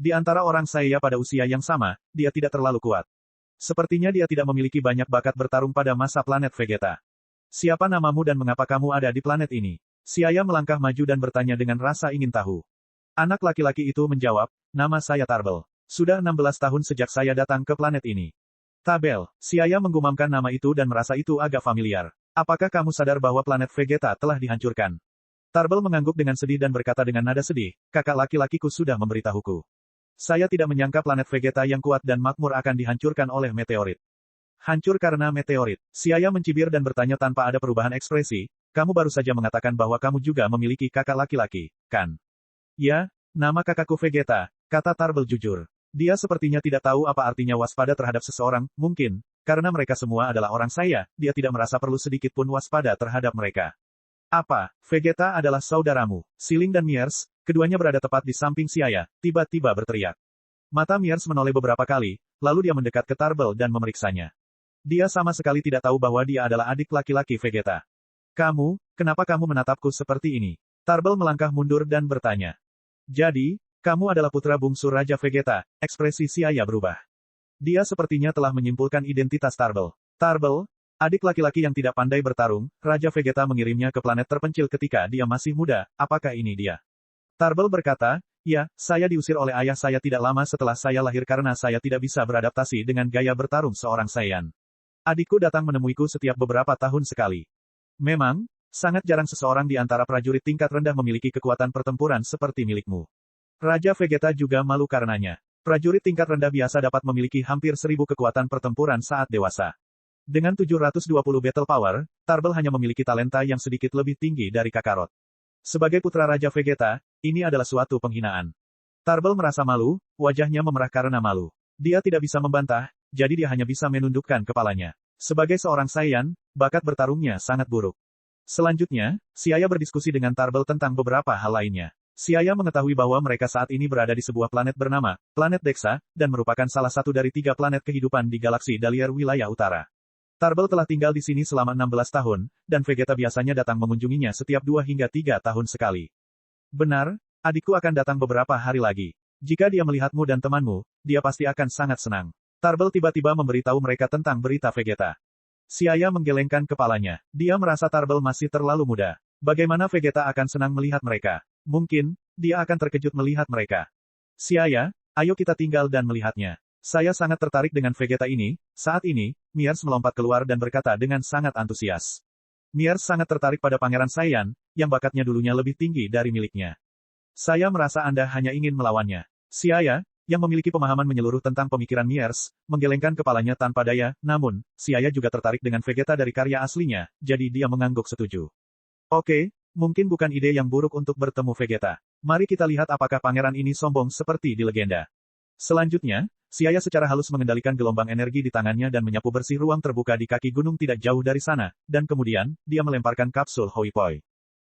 Di antara orang saya pada usia yang sama, dia tidak terlalu kuat. Sepertinya dia tidak memiliki banyak bakat bertarung pada masa planet Vegeta. Siapa namamu dan mengapa kamu ada di planet ini? Siaya melangkah maju dan bertanya dengan rasa ingin tahu. Anak laki-laki itu menjawab, nama saya Tarbell. Sudah 16 tahun sejak saya datang ke planet ini. Tabel, Siaya menggumamkan nama itu dan merasa itu agak familiar. Apakah kamu sadar bahwa planet Vegeta telah dihancurkan? Tarbell mengangguk dengan sedih dan berkata dengan nada sedih, kakak laki-lakiku sudah memberitahuku. Saya tidak menyangka planet Vegeta yang kuat dan makmur akan dihancurkan oleh meteorit. Hancur karena meteorit. Siaya mencibir dan bertanya tanpa ada perubahan ekspresi, kamu baru saja mengatakan bahwa kamu juga memiliki kakak laki-laki, kan? Ya, nama kakakku Vegeta, kata Tarbell jujur. Dia sepertinya tidak tahu apa artinya waspada terhadap seseorang, mungkin, karena mereka semua adalah orang saya, dia tidak merasa perlu sedikit pun waspada terhadap mereka. Apa, Vegeta adalah saudaramu? Siling dan Miers, keduanya berada tepat di samping Siaya, tiba-tiba berteriak. Mata Miers menoleh beberapa kali, lalu dia mendekat ke Tarbell dan memeriksanya. Dia sama sekali tidak tahu bahwa dia adalah adik laki-laki Vegeta. Kenapa kamu menatapku seperti ini? Tarbell melangkah mundur dan bertanya. Jadi, kamu adalah putra bungsu Raja Vegeta, ekspresi Xiaya berubah. Dia sepertinya telah menyimpulkan identitas Tarbell. Tarbell, adik laki-laki yang tidak pandai bertarung, Raja Vegeta mengirimnya ke planet terpencil ketika dia masih muda, apakah ini dia? Tarbell berkata, ya, saya diusir oleh ayah saya tidak lama setelah saya lahir karena saya tidak bisa beradaptasi dengan gaya bertarung seorang Saiyan. Adikku datang menemuiku setiap beberapa tahun sekali. Memang, sangat jarang seseorang di antara prajurit tingkat rendah memiliki kekuatan pertempuran seperti milikmu. Raja Vegeta juga malu karenanya. Prajurit tingkat rendah biasa dapat memiliki hampir 1000 kekuatan pertempuran saat dewasa. Dengan 720 battle power, Tarbell hanya memiliki talenta yang sedikit lebih tinggi dari Kakarot. Sebagai putra Raja Vegeta, ini adalah suatu penghinaan. Tarbell merasa malu, wajahnya memerah karena malu. Dia tidak bisa membantah, jadi dia hanya bisa menundukkan kepalanya. Sebagai seorang Saiyan, bakat bertarungnya sangat buruk. Selanjutnya, Xiaya berdiskusi dengan Tarbell tentang beberapa hal lainnya. Xiaya mengetahui bahwa mereka saat ini berada di sebuah planet bernama Planet Dexa, dan merupakan salah satu dari 3 planet kehidupan di galaksi Dalier wilayah utara. Tarbell telah tinggal di sini selama 16 tahun, dan Vegeta biasanya datang mengunjunginya setiap 2 hingga 3 tahun sekali. Benar, adikku akan datang beberapa hari lagi. Jika dia melihatmu dan temanmu, dia pasti akan sangat senang. Tarbell tiba-tiba memberitahu mereka tentang berita Vegeta. Xiaya menggelengkan kepalanya. Dia merasa Tarbell masih terlalu muda. Bagaimana Vegeta akan senang melihat mereka? Mungkin, dia akan terkejut melihat mereka. Xiaya, ayo kita tinggal dan melihatnya. Saya sangat tertarik dengan Vegeta ini. Saat ini, Miers melompat keluar dan berkata dengan sangat antusias. Miers sangat tertarik pada Pangeran Saiyan, yang bakatnya dulunya lebih tinggi dari miliknya. Saya merasa Anda hanya ingin melawannya. Xiaya, yang memiliki pemahaman menyeluruh tentang pemikiran Miers, menggelengkan kepalanya tanpa daya, namun, Xiaya juga tertarik dengan Vegeta dari karya aslinya, jadi dia mengangguk setuju. Oke, mungkin bukan ide yang buruk untuk bertemu Vegeta. Mari kita lihat apakah pangeran ini sombong seperti di legenda. Selanjutnya, Xiaya secara halus mengendalikan gelombang energi di tangannya dan menyapu bersih ruang terbuka di kaki gunung tidak jauh dari sana, dan kemudian, dia melemparkan kapsul Hoi Poi.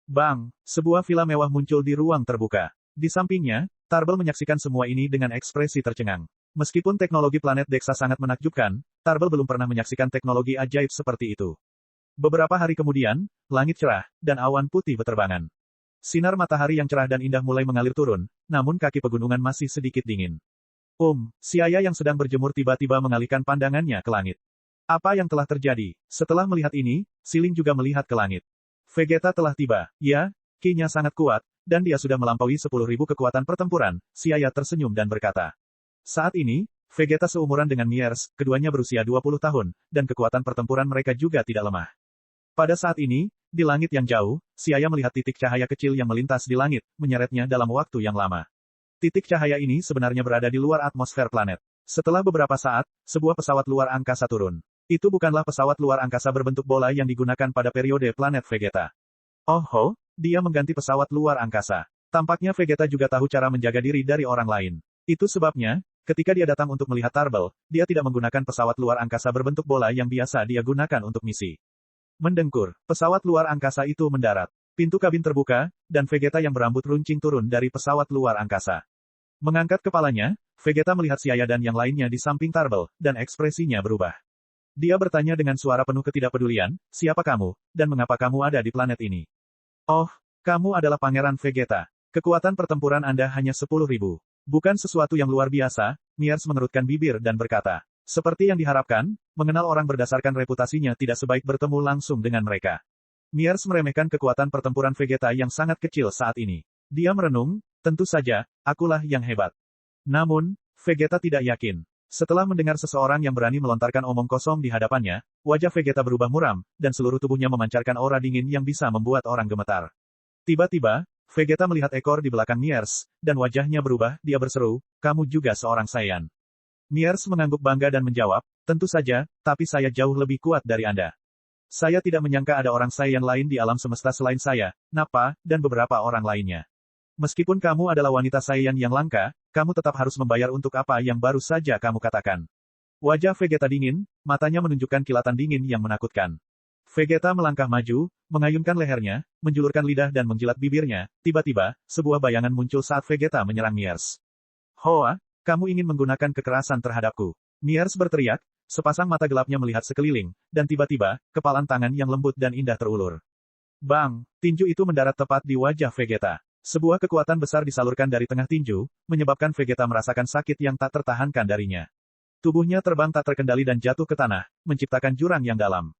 Bang! Sebuah villa mewah muncul di ruang terbuka. Di sampingnya, Tarbell menyaksikan semua ini dengan ekspresi tercengang. Meskipun teknologi planet Dexa sangat menakjubkan, Tarbell belum pernah menyaksikan teknologi ajaib seperti itu. Beberapa hari kemudian, langit cerah, dan awan putih berterbangan. Sinar matahari yang cerah dan indah mulai mengalir turun, namun kaki pegunungan masih sedikit dingin. Xiaya yang sedang berjemur tiba-tiba mengalihkan pandangannya ke langit. Apa yang telah terjadi? Setelah melihat ini, Siling juga melihat ke langit. Vegeta telah tiba. Ya, ki-nya sangat kuat, dan dia sudah melampaui 10.000 kekuatan pertempuran. Xiaya tersenyum dan berkata. Saat ini, Vegeta seumuran dengan Miers, keduanya berusia 20 tahun, dan kekuatan pertempuran mereka juga tidak lemah. Pada saat ini, di langit yang jauh, Xiaya melihat titik cahaya kecil yang melintas di langit, menyeretnya dalam waktu yang lama. Titik cahaya ini sebenarnya berada di luar atmosfer planet. Setelah beberapa saat, sebuah pesawat luar angkasa turun. Itu bukanlah pesawat luar angkasa berbentuk bola yang digunakan pada periode planet Vegeta. Oh, dia mengganti pesawat luar angkasa. Tampaknya Vegeta juga tahu cara menjaga diri dari orang lain. Itu sebabnya, ketika dia datang untuk melihat Tarbell, dia tidak menggunakan pesawat luar angkasa berbentuk bola yang biasa dia gunakan untuk misi. Mendengkur, pesawat luar angkasa itu mendarat. Pintu kabin terbuka, dan Vegeta yang berambut runcing turun dari pesawat luar angkasa. Mengangkat kepalanya, Vegeta melihat Xiaya dan yang lainnya di samping Tarbell, dan ekspresinya berubah. Dia bertanya dengan suara penuh ketidakpedulian, siapa kamu, dan mengapa kamu ada di planet ini? Oh, kamu adalah Pangeran Vegeta. Kekuatan pertempuran Anda hanya 10.000. Bukan sesuatu yang luar biasa, Miers mengerutkan bibir dan berkata. Seperti yang diharapkan, mengenal orang berdasarkan reputasinya tidak sebaik bertemu langsung dengan mereka. Miers meremehkan kekuatan pertempuran Vegeta yang sangat kecil saat ini. Dia merenung, tentu saja, akulah yang hebat. Namun, Vegeta tidak yakin. Setelah mendengar seseorang yang berani melontarkan omong kosong di hadapannya, wajah Vegeta berubah muram, dan seluruh tubuhnya memancarkan aura dingin yang bisa membuat orang gemetar. Tiba-tiba, Vegeta melihat ekor di belakang Miers, dan wajahnya berubah, dia berseru, kamu juga seorang Saiyan. Miers mengangguk bangga dan menjawab, tentu saja, tapi saya jauh lebih kuat dari Anda. Saya tidak menyangka ada orang Saiyan lain di alam semesta selain saya, Nappa, dan beberapa orang lainnya. Meskipun kamu adalah wanita Saiyan yang langka, kamu tetap harus membayar untuk apa yang baru saja kamu katakan. Wajah Vegeta dingin, matanya menunjukkan kilatan dingin yang menakutkan. Vegeta melangkah maju, mengayunkan lehernya, menjulurkan lidah dan menjilat bibirnya, tiba-tiba, sebuah bayangan muncul saat Vegeta menyerang Miers. Hoa, kamu ingin menggunakan kekerasan terhadapku. Miers berteriak, sepasang mata gelapnya melihat sekeliling, dan tiba-tiba, kepalan tangan yang lembut dan indah terulur. Bang! Tinju itu mendarat tepat di wajah Vegeta. Sebuah kekuatan besar disalurkan dari tengah tinju, menyebabkan Vegeta merasakan sakit yang tak tertahankan darinya. Tubuhnya terbang tak terkendali dan jatuh ke tanah, menciptakan jurang yang dalam.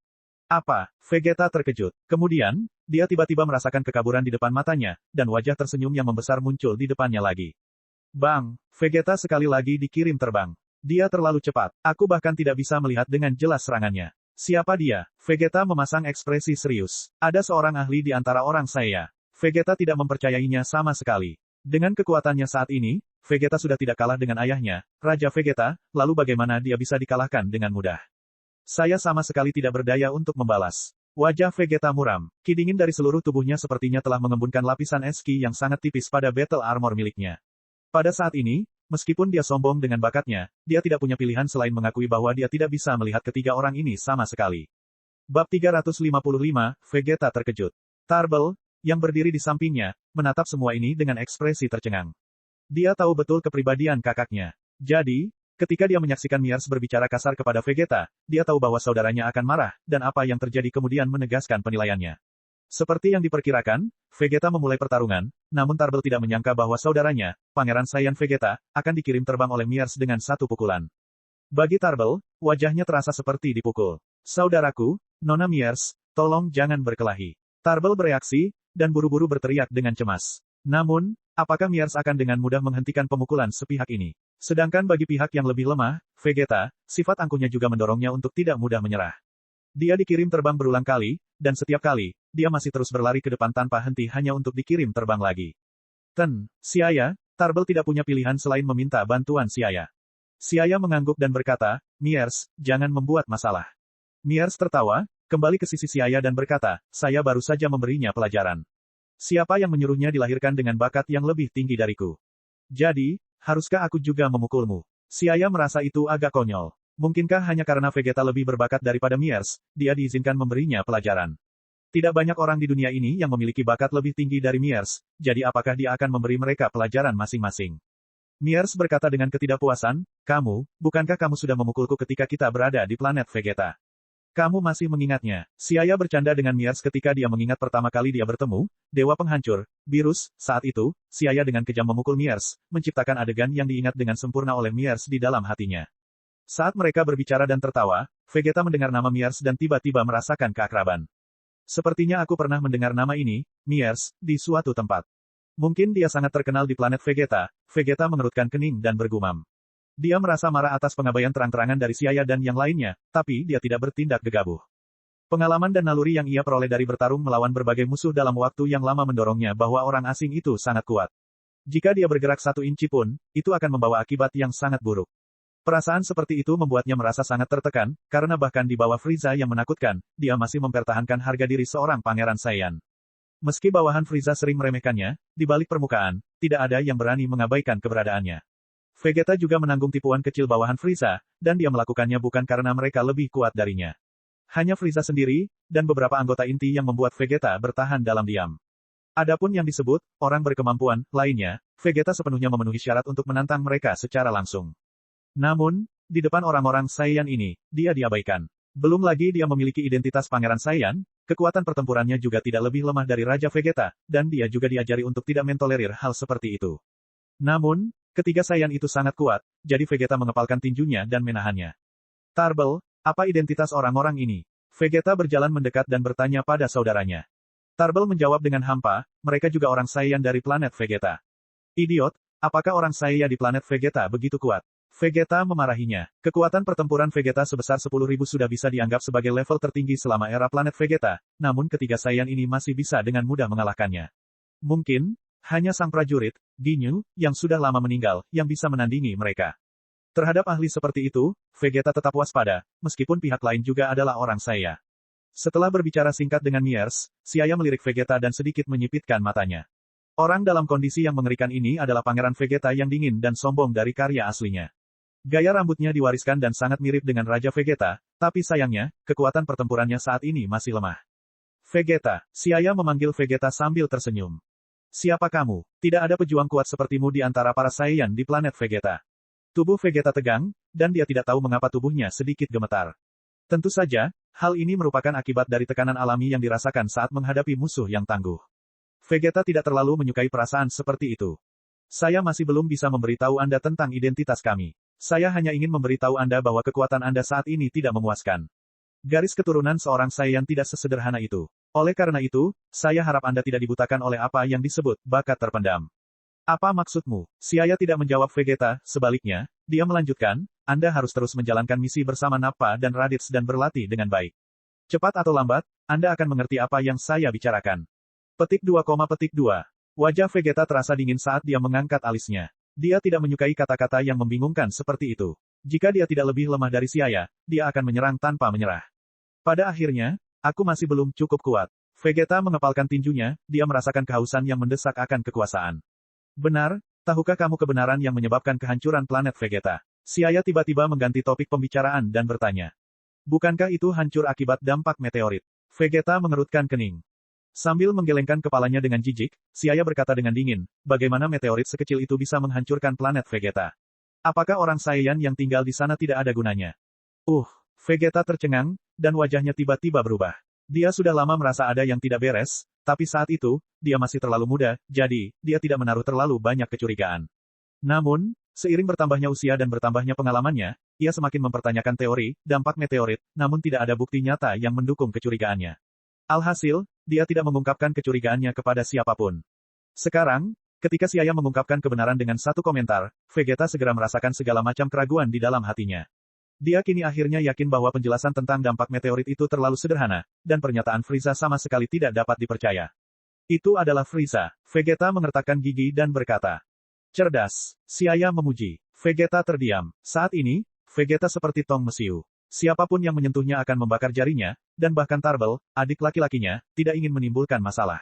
Apa? Vegeta terkejut. Kemudian, dia tiba-tiba merasakan kekaburan di depan matanya, dan wajah tersenyum yang membesar muncul di depannya lagi. Bang! Vegeta sekali lagi dikirim terbang. Dia terlalu cepat. Aku bahkan tidak bisa melihat dengan jelas serangannya. Siapa dia? Vegeta memasang ekspresi serius. Ada seorang ahli di antara orang saya. Vegeta tidak mempercayainya sama sekali. Dengan kekuatannya saat ini, Vegeta sudah tidak kalah dengan ayahnya, Raja Vegeta, lalu bagaimana dia bisa dikalahkan dengan mudah? Saya sama sekali tidak berdaya untuk membalas. Wajah Vegeta muram. Ki dingin dari seluruh tubuhnya sepertinya telah mengembunkan lapisan es ki yang sangat tipis pada battle armor miliknya. Pada saat ini, meskipun dia sombong dengan bakatnya, dia tidak punya pilihan selain mengakui bahwa dia tidak bisa melihat ketiga orang ini sama sekali. Bab 355, Vegeta terkejut. Tarbell, yang berdiri di sampingnya, menatap semua ini dengan ekspresi tercengang. Dia tahu betul kepribadian kakaknya. Jadi, ketika dia menyaksikan Miers berbicara kasar kepada Vegeta, dia tahu bahwa saudaranya akan marah, dan apa yang terjadi kemudian menegaskan penilaiannya. Seperti yang diperkirakan, Vegeta memulai pertarungan, namun Tarbell tidak menyangka bahwa saudaranya, Pangeran Saiyan Vegeta, akan dikirim terbang oleh Miers dengan satu pukulan. Bagi Tarbell, wajahnya terasa seperti dipukul. Saudaraku, Nona Miers, tolong jangan berkelahi. Tarbell bereaksi, dan buru-buru berteriak dengan cemas. Namun, apakah Miers akan dengan mudah menghentikan pemukulan sepihak ini? Sedangkan bagi pihak yang lebih lemah, Vegeta, sifat angkuhnya juga mendorongnya untuk tidak mudah menyerah. Dia dikirim terbang berulang kali, dan setiap kali, dia masih terus berlari ke depan tanpa henti hanya untuk dikirim terbang lagi. Siaya, Tarbell tidak punya pilihan selain meminta bantuan Siaya. Siaya mengangguk dan berkata, Miers, jangan membuat masalah. Miers tertawa, kembali ke sisi Siaya dan berkata, saya baru saja memberinya pelajaran. Siapa yang menyuruhnya dilahirkan dengan bakat yang lebih tinggi dariku? Jadi, haruskah aku juga memukulmu? Siaya merasa itu agak konyol. Mungkinkah hanya karena Vegeta lebih berbakat daripada Miers, dia diizinkan memberinya pelajaran? Tidak banyak orang di dunia ini yang memiliki bakat lebih tinggi dari Miers, jadi apakah dia akan memberi mereka pelajaran masing-masing? Miers berkata dengan ketidakpuasan, bukankah kamu sudah memukulku ketika kita berada di planet Vegeta? Kamu masih mengingatnya. Siaya bercanda dengan Miers ketika dia mengingat pertama kali dia bertemu, Dewa Penghancur, Beerus. Saat itu, Siaya dengan kejam memukul Miers, menciptakan adegan yang diingat dengan sempurna oleh Miers di dalam hatinya. Saat mereka berbicara dan tertawa, Vegeta mendengar nama Miers dan tiba-tiba merasakan keakraban. Sepertinya aku pernah mendengar nama ini, Miers, di suatu tempat. Mungkin dia sangat terkenal di planet Vegeta. Vegeta mengerutkan kening dan bergumam. Dia merasa marah atas pengabaian terang-terangan dari Siaya dan yang lainnya, tapi dia tidak bertindak gegabah. Pengalaman dan naluri yang ia peroleh dari bertarung melawan berbagai musuh dalam waktu yang lama mendorongnya bahwa orang asing itu sangat kuat. Jika dia bergerak 1 inci pun, itu akan membawa akibat yang sangat buruk. Perasaan seperti itu membuatnya merasa sangat tertekan, karena bahkan di bawah Frieza yang menakutkan, dia masih mempertahankan harga diri seorang Pangeran Saiyan. Meski bawahan Frieza sering meremehkannya, di balik permukaan, tidak ada yang berani mengabaikan keberadaannya. Vegeta juga menanggung tipuan kecil bawahan Frieza, dan dia melakukannya bukan karena mereka lebih kuat darinya. Hanya Frieza sendiri, dan beberapa anggota inti yang membuat Vegeta bertahan dalam diam. Adapun yang disebut, orang berkemampuan, lainnya, Vegeta sepenuhnya memenuhi syarat untuk menantang mereka secara langsung. Namun, di depan orang-orang Saiyan ini, dia diabaikan. Belum lagi dia memiliki identitas Pangeran Saiyan, kekuatan pertempurannya juga tidak lebih lemah dari Raja Vegeta, dan dia juga diajari untuk tidak mentolerir hal seperti itu. Namun, ketiga Saiyan itu sangat kuat, jadi Vegeta mengepalkan tinjunya dan menahannya. Tarbell, apa identitas orang-orang ini? Vegeta berjalan mendekat dan bertanya pada saudaranya. Tarbell menjawab dengan hampa, mereka juga orang Saiyan dari planet Vegeta. Idiot, apakah orang Saiyan di planet Vegeta begitu kuat? Vegeta memarahinya. Kekuatan pertempuran Vegeta sebesar 10.000 sudah bisa dianggap sebagai level tertinggi selama era planet Vegeta, namun ketiga Saiyan ini masih bisa dengan mudah mengalahkannya. Mungkin, hanya sang prajurit, Ginyu, yang sudah lama meninggal, yang bisa menandingi mereka. Terhadap ahli seperti itu, Vegeta tetap waspada, meskipun pihak lain juga adalah orang Saiyan. Setelah berbicara singkat dengan Miers, Siaya melirik Vegeta dan sedikit menyipitkan matanya. Orang dalam kondisi yang mengerikan ini adalah Pangeran Vegeta yang dingin dan sombong dari karya aslinya. Gaya rambutnya diwariskan dan sangat mirip dengan Raja Vegeta, tapi sayangnya, kekuatan pertempurannya saat ini masih lemah. Vegeta, Siaya memanggil Vegeta sambil tersenyum. Siapa kamu? Tidak ada pejuang kuat sepertimu di antara para Saiyan di planet Vegeta. Tubuh Vegeta tegang, dan dia tidak tahu mengapa tubuhnya sedikit gemetar. Tentu saja, Hal ini merupakan akibat dari tekanan alami yang dirasakan saat menghadapi musuh yang tangguh. Vegeta tidak terlalu menyukai perasaan seperti itu. Saya masih belum bisa memberitahu Anda tentang identitas kami. Saya hanya ingin memberitahu Anda bahwa kekuatan Anda saat ini tidak memuaskan. Garis keturunan seorang Saiyan tidak sesederhana itu. Oleh karena itu, saya harap Anda tidak dibutakan oleh apa yang disebut bakat terpendam. Apa maksudmu? Siaya tidak menjawab Vegeta, sebaliknya, dia melanjutkan, Anda harus terus menjalankan misi bersama Nappa dan Raditz dan berlatih dengan baik. Cepat atau lambat, Anda akan mengerti apa yang saya bicarakan. Petik 2, petik 2. Wajah Vegeta terasa dingin saat dia mengangkat alisnya. Dia tidak menyukai kata-kata yang membingungkan seperti itu. Jika dia tidak lebih lemah dari Siaya, dia akan menyerang tanpa menyerah. Pada akhirnya, aku masih belum cukup kuat. Vegeta mengepalkan tinjunya, dia merasakan kehausan yang mendesak akan kekuasaan. Benar, tahukah kamu kebenaran yang menyebabkan kehancuran planet Vegeta? Siaya tiba-tiba mengganti topik pembicaraan dan bertanya. Bukankah itu hancur akibat dampak meteorit? Vegeta mengerutkan kening. Sambil menggelengkan kepalanya dengan jijik, Siaya berkata dengan dingin, bagaimana meteorit sekecil itu bisa menghancurkan planet Vegeta? Apakah orang Saiyan yang tinggal di sana tidak ada gunanya? Vegeta tercengang, dan wajahnya tiba-tiba berubah. Dia sudah lama merasa ada yang tidak beres, tapi saat itu, dia masih terlalu muda, jadi, dia tidak menaruh terlalu banyak kecurigaan. Namun, seiring bertambahnya usia dan bertambahnya pengalamannya, ia semakin mempertanyakan teori, dampak meteorit, namun tidak ada bukti nyata yang mendukung kecurigaannya. Alhasil, dia tidak mengungkapkan kecurigaannya kepada siapapun. Sekarang, ketika Siaya mengungkapkan kebenaran dengan satu komentar, Vegeta segera merasakan segala macam keraguan di dalam hatinya. Dia kini akhirnya yakin bahwa penjelasan tentang dampak meteorit itu terlalu sederhana, dan pernyataan Frieza sama sekali tidak dapat dipercaya. Itu adalah Frieza. Vegeta mengertakkan gigi dan berkata. Cerdas. Siaya memuji. Vegeta terdiam. Saat ini, Vegeta seperti tong mesiu. Siapapun yang menyentuhnya akan membakar jarinya, dan bahkan Tarbell, adik laki-lakinya, tidak ingin menimbulkan masalah.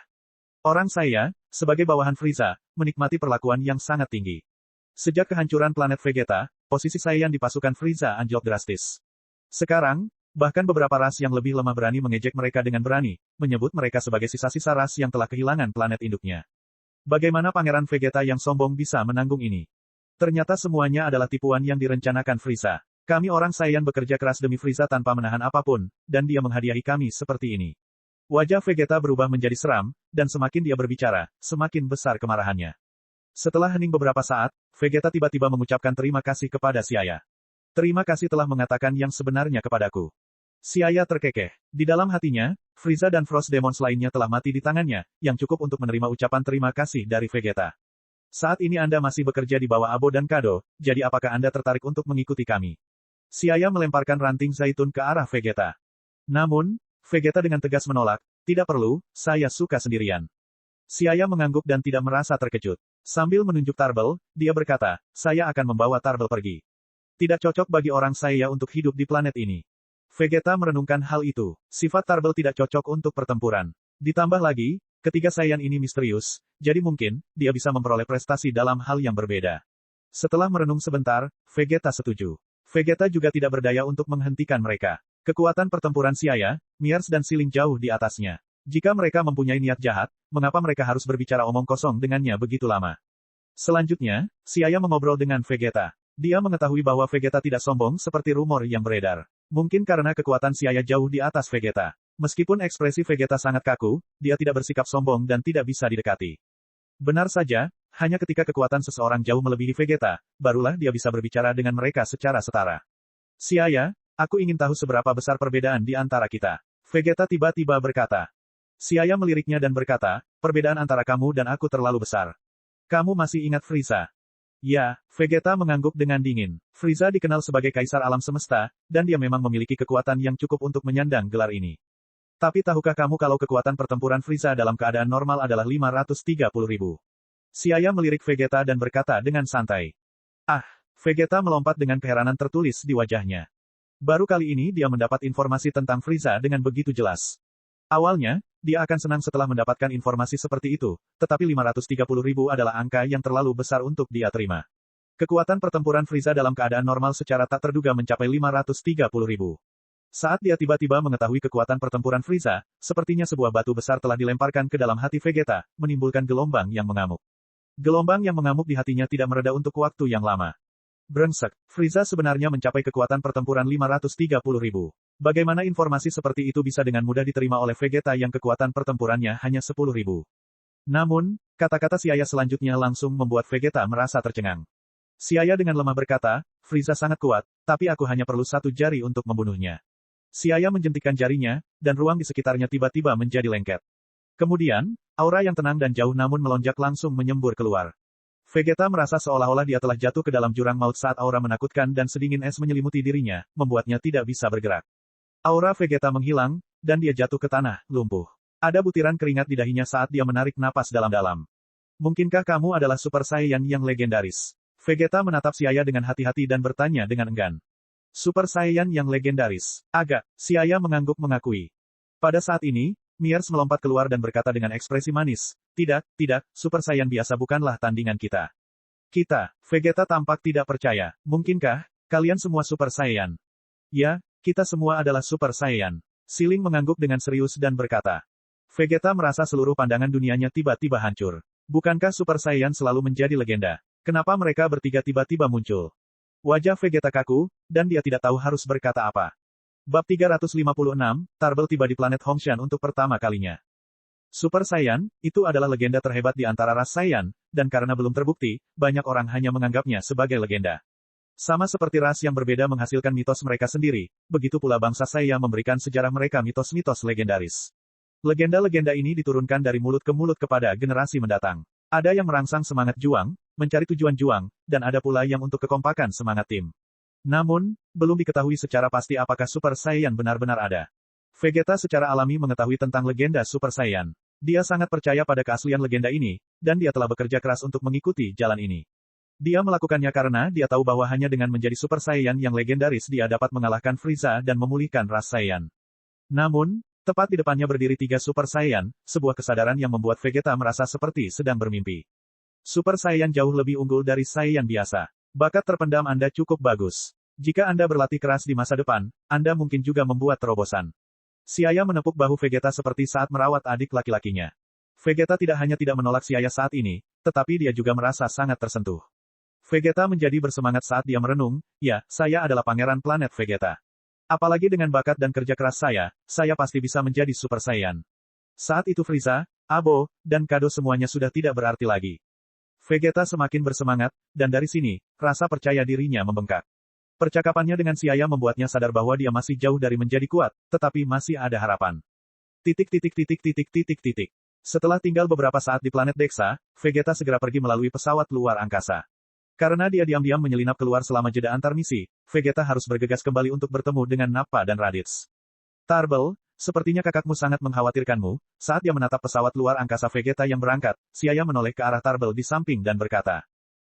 Orang saya, sebagai bawahan Frieza, menikmati perlakuan yang sangat tinggi. Sejak kehancuran planet Vegeta, posisi Saiyan di pasukan Frieza anjlok drastis. Sekarang, bahkan beberapa ras yang lebih lemah berani mengejek mereka dengan berani, menyebut mereka sebagai sisa-sisa ras yang telah kehilangan planet induknya. Bagaimana Pangeran Vegeta yang sombong bisa menanggung ini? Ternyata semuanya adalah tipuan yang direncanakan Frieza. Kami orang Saiyan bekerja keras demi Frieza tanpa menahan apapun, dan dia menghadiahi kami seperti ini. Wajah Vegeta berubah menjadi seram, dan semakin dia berbicara, semakin besar kemarahannya. Setelah hening beberapa saat, Vegeta tiba-tiba mengucapkan terima kasih kepada Siaya. Terima kasih telah mengatakan yang sebenarnya kepadaku. Siaya terkekeh. Di dalam hatinya, Frieza dan Frost Demons lainnya telah mati di tangannya, yang cukup untuk menerima ucapan terima kasih dari Vegeta. Saat ini Anda masih bekerja di bawah Abo dan Kado, jadi apakah Anda tertarik untuk mengikuti kami? Siaya melemparkan ranting zaitun ke arah Vegeta. Namun, Vegeta dengan tegas menolak, tidak perlu, saya suka sendirian. Siaya mengangguk dan tidak merasa terkejut. Sambil menunjuk Tarbell, dia berkata, saya akan membawa Tarbell pergi. Tidak cocok bagi orang saya untuk hidup di planet ini. Vegeta merenungkan hal itu. Sifat Tarbell tidak cocok untuk pertempuran. Ditambah lagi, ketiga Saiyan ini misterius, jadi mungkin, dia bisa memperoleh prestasi dalam hal yang berbeda. Setelah merenung sebentar, Vegeta setuju. Vegeta juga tidak berdaya untuk menghentikan mereka. Kekuatan pertempuran Siaya, Miers dan Siling jauh di atasnya. Jika mereka mempunyai niat jahat, mengapa mereka harus berbicara omong kosong dengannya begitu lama? Selanjutnya, Siaya mengobrol dengan Vegeta. Dia mengetahui bahwa Vegeta tidak sombong seperti rumor yang beredar. Mungkin karena kekuatan Siaya jauh di atas Vegeta. Meskipun ekspresi Vegeta sangat kaku, dia tidak bersikap sombong dan tidak bisa didekati. Benar saja, hanya ketika kekuatan seseorang jauh melebihi Vegeta, barulah dia bisa berbicara dengan mereka secara setara. Siaya, aku ingin tahu seberapa besar perbedaan di antara kita. Vegeta tiba-tiba berkata. Siaya meliriknya dan berkata, perbedaan antara kamu dan aku terlalu besar. Kamu masih ingat Frieza? Ya, Vegeta mengangguk dengan dingin. Frieza dikenal sebagai kaisar alam semesta, dan dia memang memiliki kekuatan yang cukup untuk menyandang gelar ini. Tapi tahukah kamu kalau kekuatan pertempuran Frieza dalam keadaan normal adalah 530.000? Siaya melirik Vegeta dan berkata dengan santai. Vegeta melompat dengan keheranan tertulis di wajahnya. Baru kali ini dia mendapat informasi tentang Frieza dengan begitu jelas. Awalnya, dia akan senang setelah mendapatkan informasi seperti itu, tetapi 530.000 adalah angka yang terlalu besar untuk dia terima. Kekuatan pertempuran Frieza dalam keadaan normal secara tak terduga mencapai 530.000. Saat dia tiba-tiba mengetahui kekuatan pertempuran Frieza, sepertinya sebuah batu besar telah dilemparkan ke dalam hati Vegeta, menimbulkan gelombang yang mengamuk. Gelombang yang mengamuk di hatinya tidak mereda untuk waktu yang lama. Brengsek, Frieza sebenarnya mencapai kekuatan pertempuran 530.000. Bagaimana informasi seperti itu bisa dengan mudah diterima oleh Vegeta yang kekuatan pertempurannya hanya 10.000? Namun, kata-kata Siaya selanjutnya langsung membuat Vegeta merasa tercengang. Siaya dengan lemah berkata, Frieza sangat kuat, tapi aku hanya perlu satu jari untuk membunuhnya. Siaya menjentikkan jarinya, dan ruang di sekitarnya tiba-tiba menjadi lengket. Kemudian, aura yang tenang dan jauh namun melonjak langsung menyembur keluar. Vegeta merasa seolah-olah dia telah jatuh ke dalam jurang maut saat aura menakutkan dan sedingin es menyelimuti dirinya, membuatnya tidak bisa bergerak. Aura Vegeta menghilang, dan dia jatuh ke tanah, lumpuh. Ada butiran keringat di dahinya saat dia menarik napas dalam-dalam. Mungkinkah kamu adalah Super Saiyan yang legendaris? Vegeta menatap Siaya dengan hati-hati dan bertanya dengan enggan. Super Saiyan yang legendaris. Agak, Siaya mengangguk mengakui. Pada saat ini, Miers melompat keluar dan berkata dengan ekspresi manis, tidak, Super Saiyan biasa bukanlah tandingan kita. Vegeta tampak tidak percaya. Mungkinkah, kalian semua Super Saiyan? Ya, kita semua adalah Super Saiyan. Siling mengangguk dengan serius dan berkata. Vegeta merasa seluruh pandangan dunianya tiba-tiba hancur. Bukankah Super Saiyan selalu menjadi legenda? Kenapa mereka bertiga tiba-tiba muncul? Wajah Vegeta kaku, dan dia tidak tahu harus berkata apa. Bab 356, Tarbell tiba di planet Hongshan untuk pertama kalinya. Super Saiyan, itu adalah legenda terhebat di antara ras Saiyan, dan karena belum terbukti, banyak orang hanya menganggapnya sebagai legenda. Sama seperti ras yang berbeda menghasilkan mitos mereka sendiri, begitu pula bangsa Saiyan memberikan sejarah mereka mitos-mitos legendaris. Legenda-legenda ini diturunkan dari mulut ke mulut kepada generasi mendatang. Ada yang merangsang semangat juang, mencari tujuan juang, dan ada pula yang untuk kekompakan semangat tim. Namun, belum diketahui secara pasti apakah Super Saiyan benar-benar ada. Vegeta secara alami mengetahui tentang legenda Super Saiyan. Dia sangat percaya pada keaslian legenda ini, dan dia telah bekerja keras untuk mengikuti jalan ini. Dia melakukannya karena dia tahu bahwa hanya dengan menjadi Super Saiyan yang legendaris dia dapat mengalahkan Frieza dan memulihkan ras Saiyan. Namun, tepat di depannya berdiri 3 Super Saiyan, sebuah kesadaran yang membuat Vegeta merasa seperti sedang bermimpi. Super Saiyan jauh lebih unggul dari Saiyan biasa. Bakat terpendam Anda cukup bagus. Jika Anda berlatih keras di masa depan, Anda mungkin juga membuat terobosan. Siaya menepuk bahu Vegeta seperti saat merawat adik laki-lakinya. Vegeta tidak hanya tidak menolak Siaya saat ini, tetapi dia juga merasa sangat tersentuh. Vegeta menjadi bersemangat saat dia merenung, ya, saya adalah pangeran planet Vegeta. Apalagi dengan bakat dan kerja keras saya pasti bisa menjadi Super Saiyan. Saat itu Frieza, Abo, dan Kado semuanya sudah tidak berarti lagi. Vegeta semakin bersemangat, dan dari sini, rasa percaya dirinya membengkak. Percakapannya dengan Siaya membuatnya sadar bahwa dia masih jauh dari menjadi kuat, tetapi masih ada harapan. Setelah tinggal beberapa saat di planet Dexa, Vegeta segera pergi melalui pesawat luar angkasa. Karena dia diam-diam menyelinap keluar selama jeda antar misi, Vegeta harus bergegas kembali untuk bertemu dengan Nappa dan Raditz. Tarbell, sepertinya kakakmu sangat mengkhawatirkanmu. Saat dia menatap pesawat luar angkasa Vegeta yang berangkat, Siaya menoleh ke arah Tarbell di samping dan berkata.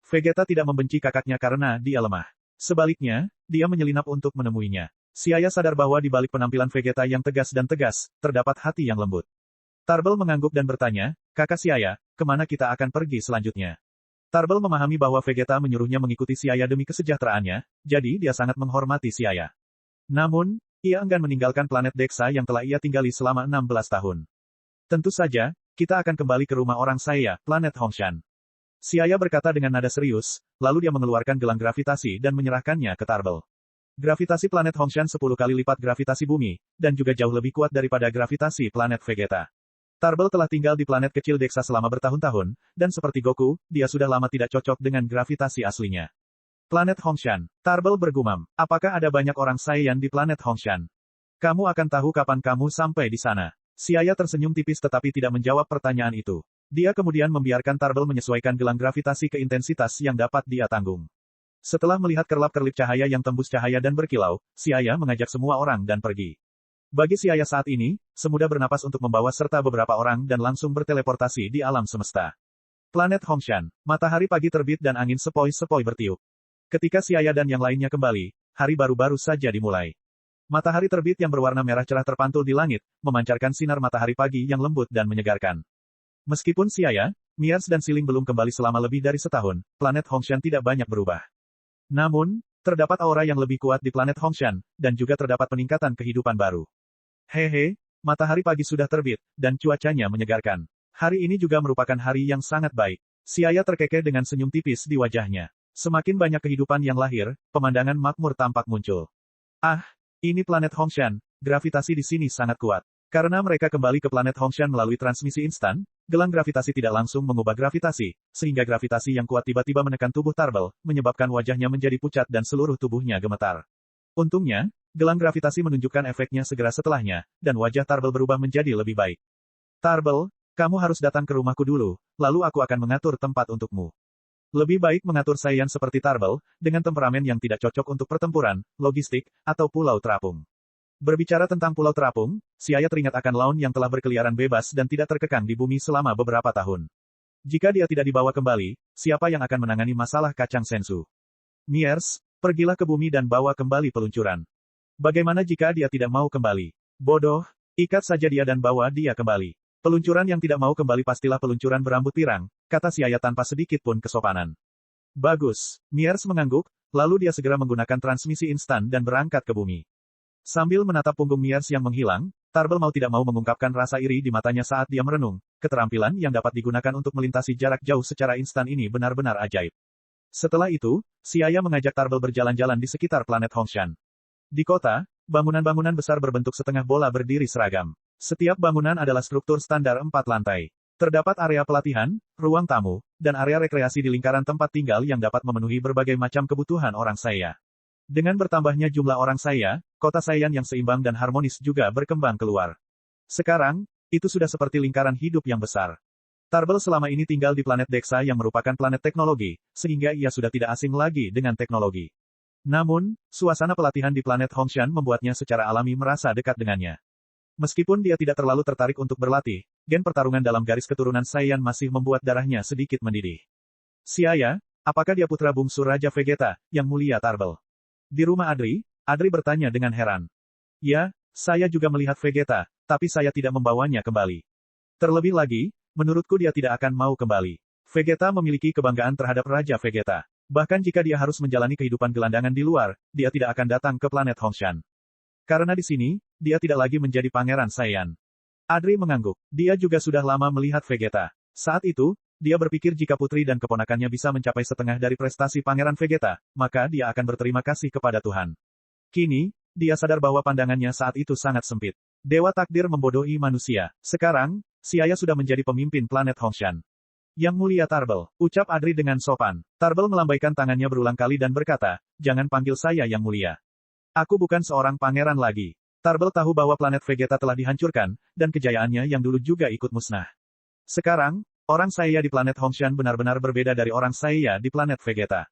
Vegeta tidak membenci kakaknya karena dia lemah. Sebaliknya, dia menyelinap untuk menemuinya. Siaya sadar bahwa di balik penampilan Vegeta yang tegas dan tegas, terdapat hati yang lembut. Tarbell mengangguk dan bertanya, kakak Siaya, kemana kita akan pergi selanjutnya? Tarbell memahami bahwa Vegeta menyuruhnya mengikuti Siaya demi kesejahteraannya, jadi dia sangat menghormati Siaya. Namun, ia enggan meninggalkan planet Dexa yang telah ia tinggali selama 16 tahun. Tentu saja, kita akan kembali ke rumah orang saya, planet Hongshan. Siaya berkata dengan nada serius, lalu dia mengeluarkan gelang gravitasi dan menyerahkannya ke Tarbell. Gravitasi planet Hongshan 10 kali lipat gravitasi bumi, dan juga jauh lebih kuat daripada gravitasi planet Vegeta. Tarbell telah tinggal di planet kecil Dexa selama bertahun-tahun, dan seperti Goku, dia sudah lama tidak cocok dengan gravitasi aslinya. Planet Hongshan. Tarbell bergumam, apakah ada banyak orang Saiyan di planet Hongshan? Kamu akan tahu kapan kamu sampai di sana. Siaya tersenyum tipis tetapi tidak menjawab pertanyaan itu. Dia kemudian membiarkan Tarbell menyesuaikan gelang gravitasi ke intensitas yang dapat dia tanggung. Setelah melihat kerlap-kerlip cahaya yang tembus cahaya dan berkilau, Siaya mengajak semua orang dan pergi. Bagi Siaya saat ini, semudah bernapas untuk membawa serta beberapa orang dan langsung berteleportasi di alam semesta. Planet Hongshan. Matahari pagi terbit dan angin sepoi-sepoi bertiup. Ketika Siaya dan yang lainnya kembali, hari baru-baru saja dimulai. Matahari terbit yang berwarna merah cerah terpantul di langit, memancarkan sinar matahari pagi yang lembut dan menyegarkan. Meskipun Siaya, Miers dan Siling belum kembali selama lebih dari setahun, planet Hongshan tidak banyak berubah. Namun, terdapat aura yang lebih kuat di planet Hongshan, dan juga terdapat peningkatan kehidupan baru. Hehe, matahari pagi sudah terbit, dan cuacanya menyegarkan. Hari ini juga merupakan hari yang sangat baik. Siaya terkekeh dengan senyum tipis di wajahnya. Semakin banyak kehidupan yang lahir, pemandangan makmur tampak muncul. Ah, Ini planet Hongshan, gravitasi di sini sangat kuat. Karena mereka kembali ke planet Hongshan melalui transmisi instan, gelang gravitasi tidak langsung mengubah gravitasi, sehingga gravitasi yang kuat tiba-tiba menekan tubuh Tarbell, menyebabkan wajahnya menjadi pucat dan seluruh tubuhnya gemetar. Untungnya, gelang gravitasi menunjukkan efeknya segera setelahnya, dan wajah Tarbell berubah menjadi lebih baik. Tarbell, kamu harus datang ke rumahku dulu, lalu aku akan mengatur tempat untukmu. Lebih baik mengatur Saiyan seperti Tarbell, dengan temperamen yang tidak cocok untuk pertempuran, logistik, atau pulau terapung. Berbicara tentang pulau terapung, Siaya teringat akan Laun yang telah berkeliaran bebas dan tidak terkekang di bumi selama beberapa tahun. Jika dia tidak dibawa kembali, siapa yang akan menangani masalah kacang sensu? Miers, pergilah ke bumi dan bawa kembali peluncuran. Bagaimana jika dia tidak mau kembali? Bodoh, ikat saja dia dan bawa dia kembali. Peluncuran yang tidak mau kembali pastilah peluncuran berambut pirang, kata Siaya tanpa sedikit pun kesopanan. Bagus, Miers mengangguk, lalu dia segera menggunakan transmisi instan dan berangkat ke bumi. Sambil menatap punggung Miers yang menghilang, Tarbell mau tidak mau mengungkapkan rasa iri di matanya saat dia merenung. Keterampilan yang dapat digunakan untuk melintasi jarak jauh secara instan ini benar-benar ajaib. Setelah itu, Siaya mengajak Tarbell berjalan-jalan di sekitar planet Hongshan. Di kota, bangunan-bangunan besar berbentuk setengah bola berdiri seragam. Setiap bangunan adalah struktur standar 4 lantai. Terdapat area pelatihan, ruang tamu, dan area rekreasi di lingkaran tempat tinggal yang dapat memenuhi berbagai macam kebutuhan orang Saiya. Dengan bertambahnya jumlah orang Saiya, kota Saiyan yang seimbang dan harmonis juga berkembang keluar. Sekarang, itu sudah seperti lingkaran hidup yang besar. Tarbell selama ini tinggal di planet Dexa yang merupakan planet teknologi, sehingga ia sudah tidak asing lagi dengan teknologi. Namun, suasana pelatihan di planet Hongshan membuatnya secara alami merasa dekat dengannya. Meskipun dia tidak terlalu tertarik untuk berlatih, gen pertarungan dalam garis keturunan Saiyan masih membuat darahnya sedikit mendidih. Siaya, apakah dia putra bungsu Raja Vegeta, yang mulia Tarbell? Di rumah Adri bertanya dengan heran. Ya, saya juga melihat Vegeta, tapi saya tidak membawanya kembali. Terlebih lagi, menurutku dia tidak akan mau kembali. Vegeta memiliki kebanggaan terhadap Raja Vegeta. Bahkan jika dia harus menjalani kehidupan gelandangan di luar, dia tidak akan datang ke planet Hongshan. Karena di sini, dia tidak lagi menjadi pangeran Saiyan. Adri mengangguk. Dia juga sudah lama melihat Vegeta. Saat itu, dia berpikir jika putri dan keponakannya bisa mencapai setengah dari prestasi Pangeran Vegeta, maka dia akan berterima kasih kepada Tuhan. Kini, dia sadar bahwa pandangannya saat itu sangat sempit. Dewa takdir membodohi manusia. Sekarang, Siaya sudah menjadi pemimpin planet Hongshan. Yang mulia Tarbell, ucap Adri dengan sopan. Tarbell melambaikan tangannya berulang kali dan berkata, jangan panggil saya yang mulia. Aku bukan seorang pangeran lagi. Tarbell tahu bahwa planet Vegeta telah dihancurkan, dan kejayaannya yang dulu juga ikut musnah. Sekarang, orang Saiya di planet Hongshan benar-benar berbeda dari orang Saiya di planet Vegeta.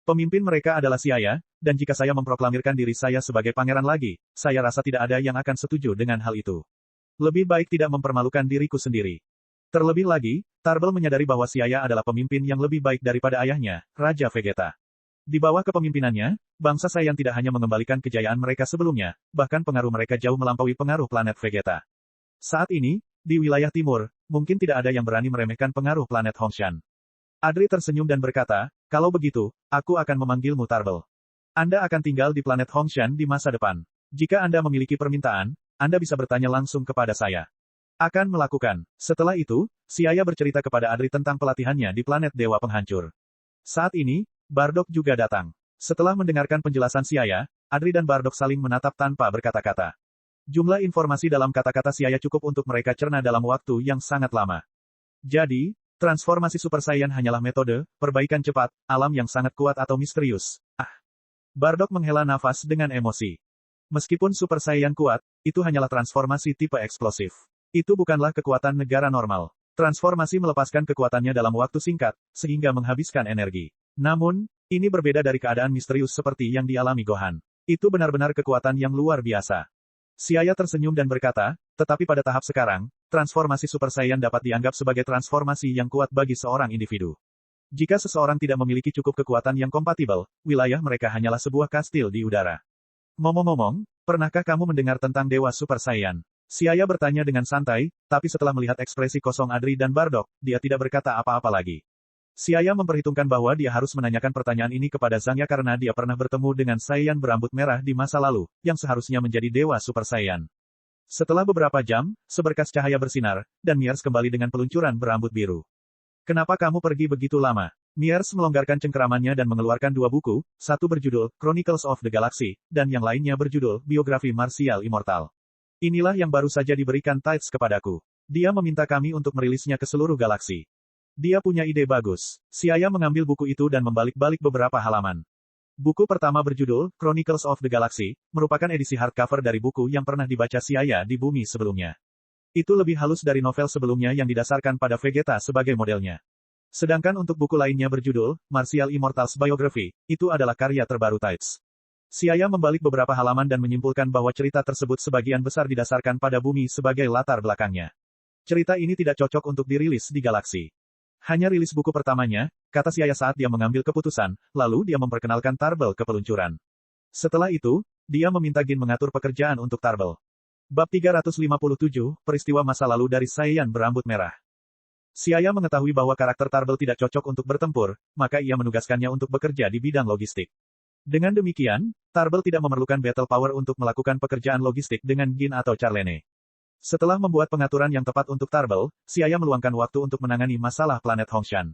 Pemimpin mereka adalah Siaya, dan jika saya memproklamirkan diri saya sebagai pangeran lagi, saya rasa tidak ada yang akan setuju dengan hal itu. Lebih baik tidak mempermalukan diriku sendiri. Terlebih lagi, Tarbell menyadari bahwa Siaya adalah pemimpin yang lebih baik daripada ayahnya, Raja Vegeta. Di bawah kepemimpinannya, bangsa Saiyan tidak hanya mengembalikan kejayaan mereka sebelumnya, bahkan pengaruh mereka jauh melampaui pengaruh planet Vegeta. Saat ini, di wilayah timur, mungkin tidak ada yang berani meremehkan pengaruh planet Hongshan. Adri tersenyum dan berkata, kalau begitu, aku akan memanggilmu Tarbell. Anda akan tinggal di planet Hongshan di masa depan. Jika Anda memiliki permintaan, Anda bisa bertanya langsung kepada saya. Akan melakukan. Setelah itu, Siaya bercerita kepada Adri tentang pelatihannya di planet Dewa Penghancur. Saat ini, Bardock juga datang. Setelah mendengarkan penjelasan Siaya, Adri dan Bardock saling menatap tanpa berkata-kata. Jumlah informasi dalam kata-kata Siaya cukup untuk mereka cerna dalam waktu yang sangat lama. Jadi, transformasi Super Saiyan hanyalah metode, perbaikan cepat, alam yang sangat kuat atau misterius. Bardock menghela nafas dengan emosi. Meskipun Super Saiyan kuat, itu hanyalah transformasi tipe eksplosif. Itu bukanlah kekuatan negara normal. Transformasi melepaskan kekuatannya dalam waktu singkat, sehingga menghabiskan energi. Namun, ini berbeda dari keadaan misterius seperti yang dialami Gohan. Itu benar-benar kekuatan yang luar biasa. Siaya tersenyum dan berkata, tetapi pada tahap sekarang, transformasi Super Saiyan dapat dianggap sebagai transformasi yang kuat bagi seorang individu. Jika seseorang tidak memiliki cukup kekuatan yang kompatibel, wilayah mereka hanyalah sebuah kastil di udara. Ngomong-ngomong, pernahkah kamu mendengar tentang Dewa Super Saiyan? Siaya bertanya dengan santai, tapi setelah melihat ekspresi kosong Adri dan Bardock, dia tidak berkata apa-apa lagi. Siaya memperhitungkan bahwa dia harus menanyakan pertanyaan ini kepada Zangya karena dia pernah bertemu dengan Saiyan berambut merah di masa lalu, yang seharusnya menjadi Dewa Super Saiyan. Setelah beberapa jam, seberkas cahaya bersinar, dan Miers kembali dengan peluncuran berambut biru. Kenapa kamu pergi begitu lama? Myers melonggarkan cengkeramannya dan mengeluarkan dua buku, satu berjudul Chronicles of the Galaxy, dan yang lainnya berjudul Biografi Martial Immortal. Inilah yang baru saja diberikan Tides kepadaku. Dia meminta kami untuk merilisnya ke seluruh galaksi. Dia punya ide bagus. Siaya mengambil buku itu dan membalik-balik beberapa halaman. Buku pertama berjudul Chronicles of the Galaxy, merupakan edisi hardcover dari buku yang pernah dibaca Siaya di bumi sebelumnya. Itu lebih halus dari novel sebelumnya yang didasarkan pada Vegeta sebagai modelnya. Sedangkan untuk buku lainnya berjudul Martial Immortals Biography, itu adalah karya terbaru Tides. Siaya membalik beberapa halaman dan menyimpulkan bahwa cerita tersebut sebagian besar didasarkan pada bumi sebagai latar belakangnya. Cerita ini tidak cocok untuk dirilis di galaksi. Hanya rilis buku pertamanya, kata Siaya saat dia mengambil keputusan, lalu dia memperkenalkan Tarbell ke peluncuran. Setelah itu, dia meminta Gin mengatur pekerjaan untuk Tarbell. Bab 357, Peristiwa Masa Lalu dari Saiyan Berambut Merah. Siaya mengetahui bahwa karakter Tarbell tidak cocok untuk bertempur, maka ia menugaskannya untuk bekerja di bidang logistik. Dengan demikian, Tarbell tidak memerlukan battle power untuk melakukan pekerjaan logistik dengan Gin atau Charlene. Setelah membuat pengaturan yang tepat untuk Tarbell, Siaya meluangkan waktu untuk menangani masalah planet Hongshan.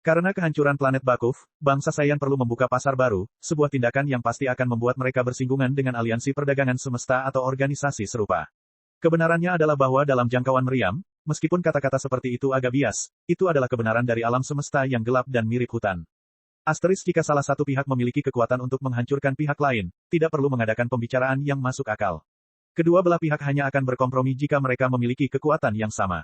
Karena kehancuran planet Bakuf, bangsa Saiyan perlu membuka pasar baru, sebuah tindakan yang pasti akan membuat mereka bersinggungan dengan aliansi perdagangan semesta atau organisasi serupa. Kebenarannya adalah bahwa dalam jangkauan meriam, meskipun kata-kata seperti itu agak bias, itu adalah kebenaran dari alam semesta yang gelap dan mirip hutan. Asterisk jika salah satu pihak memiliki kekuatan untuk menghancurkan pihak lain, tidak perlu mengadakan pembicaraan yang masuk akal. Kedua belah pihak hanya akan berkompromi jika mereka memiliki kekuatan yang sama.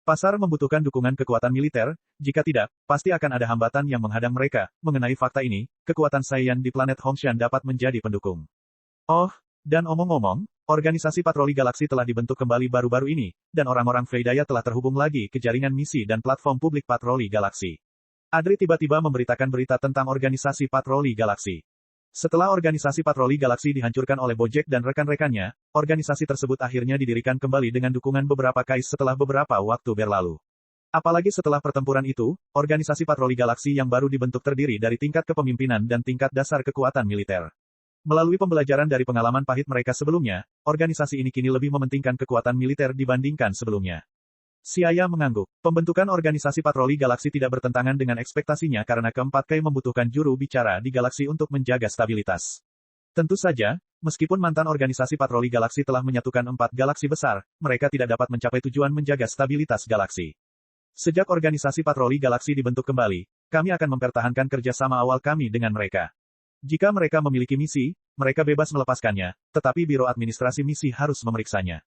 Pasar membutuhkan dukungan kekuatan militer, jika tidak, pasti akan ada hambatan yang menghadang mereka. Mengenai fakta ini, kekuatan Saiyan di planet Hongshan dapat menjadi pendukung. Oh, dan omong-omong, organisasi patroli galaksi telah dibentuk kembali baru-baru ini, dan orang-orang Veidaya telah terhubung lagi ke jaringan misi dan platform publik patroli galaksi. Adri tiba-tiba memberitakan berita tentang organisasi patroli galaksi. Setelah organisasi patroli galaksi dihancurkan oleh Bojack dan rekan-rekannya, organisasi tersebut akhirnya didirikan kembali dengan dukungan beberapa kais setelah beberapa waktu berlalu. Apalagi setelah pertempuran itu, organisasi patroli galaksi yang baru dibentuk terdiri dari tingkat kepemimpinan dan tingkat dasar kekuatan militer. Melalui pembelajaran dari pengalaman pahit mereka sebelumnya, organisasi ini kini lebih mementingkan kekuatan militer dibandingkan sebelumnya. Siaya mengangguk. Pembentukan organisasi patroli galaksi tidak bertentangan dengan ekspektasinya karena keempat Kai membutuhkan juru bicara di galaksi untuk menjaga stabilitas. Tentu saja, meskipun mantan organisasi patroli galaksi telah menyatukan 4 galaksi besar, mereka tidak dapat mencapai tujuan menjaga stabilitas galaksi. Sejak organisasi patroli galaksi dibentuk kembali, kami akan mempertahankan kerjasama awal kami dengan mereka. Jika mereka memiliki misi, mereka bebas melepaskannya, tetapi Biro Administrasi Misi harus memeriksanya.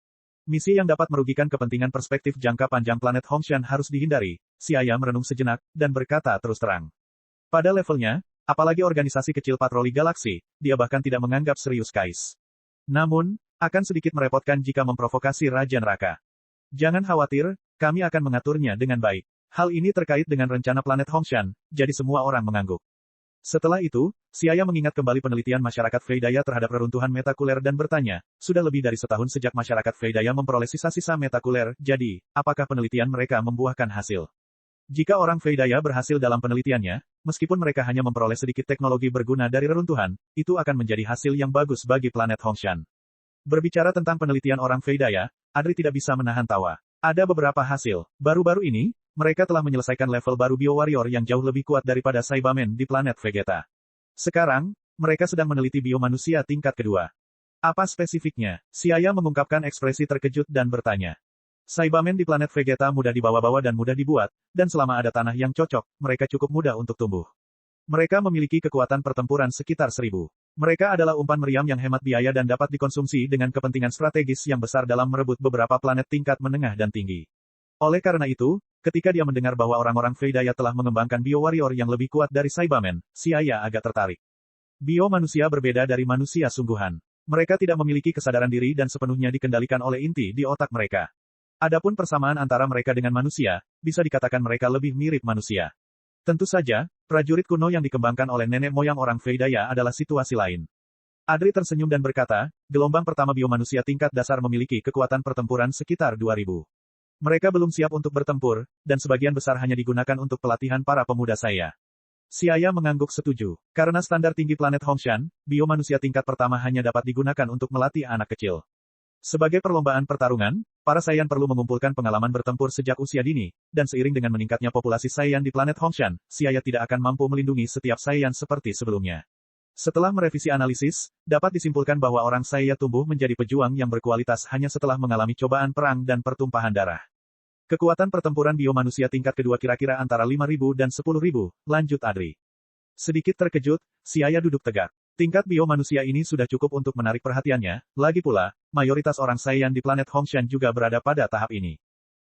Misi yang dapat merugikan kepentingan perspektif jangka panjang planet Hongshan harus dihindari. Siaya merenung sejenak, dan berkata terus terang. Pada levelnya, apalagi organisasi kecil patroli galaksi, dia bahkan tidak menganggap serius Kais. Namun, akan sedikit merepotkan jika memprovokasi Raja Neraka. Jangan khawatir, kami akan mengaturnya dengan baik. Hal ini terkait dengan rencana planet Hongshan, jadi semua orang mengangguk. Setelah itu, Siaya mengingat kembali penelitian masyarakat Veidaya terhadap reruntuhan metakuler dan bertanya, sudah lebih dari setahun sejak masyarakat Veidaya memperoleh sisa-sisa metakuler, jadi, apakah penelitian mereka membuahkan hasil? Jika orang Veidaya berhasil dalam penelitiannya, meskipun mereka hanya memperoleh sedikit teknologi berguna dari reruntuhan, itu akan menjadi hasil yang bagus bagi planet Hongshan. Berbicara tentang penelitian orang Veidaya, Adri tidak bisa menahan tawa. Ada beberapa hasil. Baru-baru ini, mereka telah menyelesaikan level baru Bio Warrior yang jauh lebih kuat daripada Saibamen di planet Vegeta. Sekarang, mereka sedang meneliti bio manusia tingkat kedua. Apa spesifiknya? Siaya mengungkapkan ekspresi terkejut dan bertanya. Saibamen di planet Vegeta mudah dibawa-bawa dan mudah dibuat, dan selama ada tanah yang cocok, mereka cukup mudah untuk tumbuh. Mereka memiliki kekuatan pertempuran sekitar 1000. Mereka adalah umpan meriam yang hemat biaya dan dapat dikonsumsi dengan kepentingan strategis yang besar dalam merebut beberapa planet tingkat menengah dan tinggi. Oleh karena itu, ketika dia mendengar bahwa orang-orang Veidaya telah mengembangkan Bio Warrior yang lebih kuat dari Saibamen, Siaya agak tertarik. Bio manusia berbeda dari manusia sungguhan. Mereka tidak memiliki kesadaran diri dan sepenuhnya dikendalikan oleh inti di otak mereka. Adapun persamaan antara mereka dengan manusia, bisa dikatakan mereka lebih mirip manusia. Tentu saja, prajurit kuno yang dikembangkan oleh nenek moyang orang Veidaya adalah situasi lain. Adri tersenyum dan berkata, gelombang pertama bio manusia tingkat dasar memiliki kekuatan pertempuran sekitar 2000. Mereka belum siap untuk bertempur, dan sebagian besar hanya digunakan untuk pelatihan para pemuda saya. Siaya mengangguk setuju. Karena standar tinggi planet Hongshan, bio manusia tingkat pertama hanya dapat digunakan untuk melatih anak kecil. Sebagai perlombaan pertarungan, para Saiyan perlu mengumpulkan pengalaman bertempur sejak usia dini, dan seiring dengan meningkatnya populasi Saiyan di planet Hongshan, Xia tidak akan mampu melindungi setiap Saiyan seperti sebelumnya. Setelah merevisi analisis, dapat disimpulkan bahwa orang Xia tumbuh menjadi pejuang yang berkualitas hanya setelah mengalami cobaan perang dan pertumpahan darah. Kekuatan pertempuran biomanusia tingkat kedua kira-kira antara 5.000 dan 10.000, lanjut Adri. Sedikit terkejut, Xia duduk tegak. Tingkat biomanusia ini sudah cukup untuk menarik perhatiannya, lagi pula, mayoritas orang Saiyan di planet Hongshan juga berada pada tahap ini.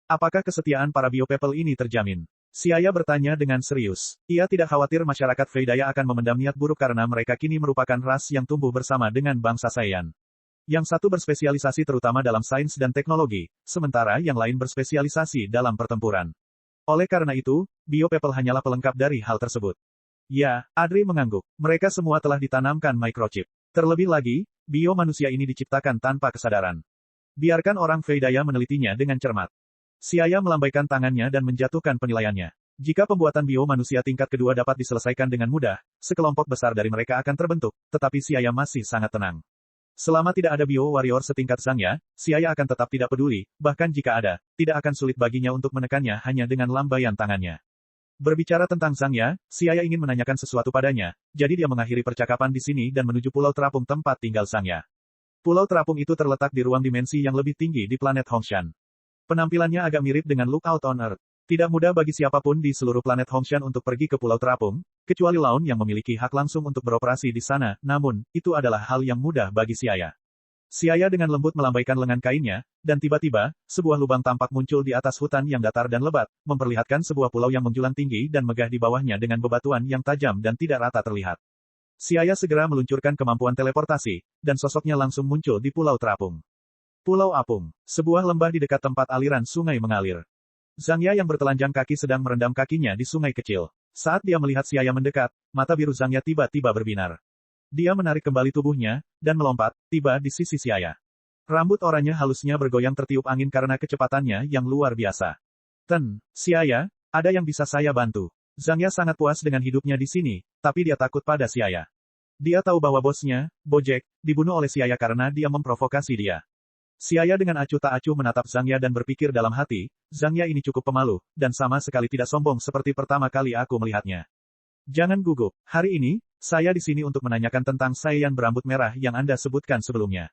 Apakah kesetiaan para biopeople ini terjamin? Xia bertanya dengan serius. Ia tidak khawatir masyarakat Freydaya akan memendam niat buruk karena mereka kini merupakan ras yang tumbuh bersama dengan bangsa Saiyan. Yang satu berspesialisasi terutama dalam sains dan teknologi, sementara yang lain berspesialisasi dalam pertempuran. Oleh karena itu, biopeople hanyalah pelengkap dari hal tersebut. Ya, Adri mengangguk. Mereka semua telah ditanamkan microchip. Terlebih lagi, bio-manusia ini diciptakan tanpa kesadaran. Biarkan orang Freydaya menelitinya dengan cermat. Xia melambaikan tangannya dan menjatuhkan penilaiannya. Jika pembuatan bio-manusia tingkat kedua dapat diselesaikan dengan mudah, sekelompok besar dari mereka akan terbentuk, tetapi Xia masih sangat tenang. Selama tidak ada bio-warrior setingkat Zhangya, Xia akan tetap tidak peduli, bahkan jika ada, tidak akan sulit baginya untuk menekannya hanya dengan lambaian tangannya. Berbicara tentang Zhangya, Xia ingin menanyakan sesuatu padanya, jadi dia mengakhiri percakapan di sini dan menuju Pulau Terapung tempat tinggal Zhangya. Pulau Terapung itu terletak di ruang dimensi yang lebih tinggi di planet Hongshan. Penampilannya agak mirip dengan Lookout on Earth. Tidak mudah bagi siapapun di seluruh planet Hongshan untuk pergi ke Pulau Terapung, kecuali Laun yang memiliki hak langsung untuk beroperasi di sana, namun, itu adalah hal yang mudah bagi Xia. Xia dengan lembut melambaikan lengan kainnya, dan tiba-tiba, sebuah lubang tampak muncul di atas hutan yang datar dan lebat, memperlihatkan sebuah pulau yang menjulang tinggi dan megah di bawahnya dengan bebatuan yang tajam dan tidak rata terlihat. Xia segera meluncurkan kemampuan teleportasi, dan sosoknya langsung muncul di Pulau Terapung. Pulau Apung, sebuah lembah di dekat tempat aliran sungai mengalir. Zhangya yang bertelanjang kaki sedang merendam kakinya di sungai kecil. Saat dia melihat Xia mendekat, mata biru Zhangya tiba-tiba berbinar. Dia menarik kembali tubuhnya, dan melompat, tiba di sisi Xia. Rambut oranye halusnya bergoyang tertiup angin karena kecepatannya yang luar biasa. Xia, ada yang bisa saya bantu? Zhangya sangat puas dengan hidupnya di sini, tapi dia takut pada Xia. Dia tahu bahwa bosnya, Bojack, dibunuh oleh Xia karena dia memprovokasi dia. Xia dengan acuh tak acuh menatap Zhangya dan berpikir dalam hati, Zhangya ini cukup pemalu, dan sama sekali tidak sombong seperti pertama kali aku melihatnya. Jangan gugup, hari ini, saya di sini untuk menanyakan tentang Saiyan berambut merah yang Anda sebutkan sebelumnya.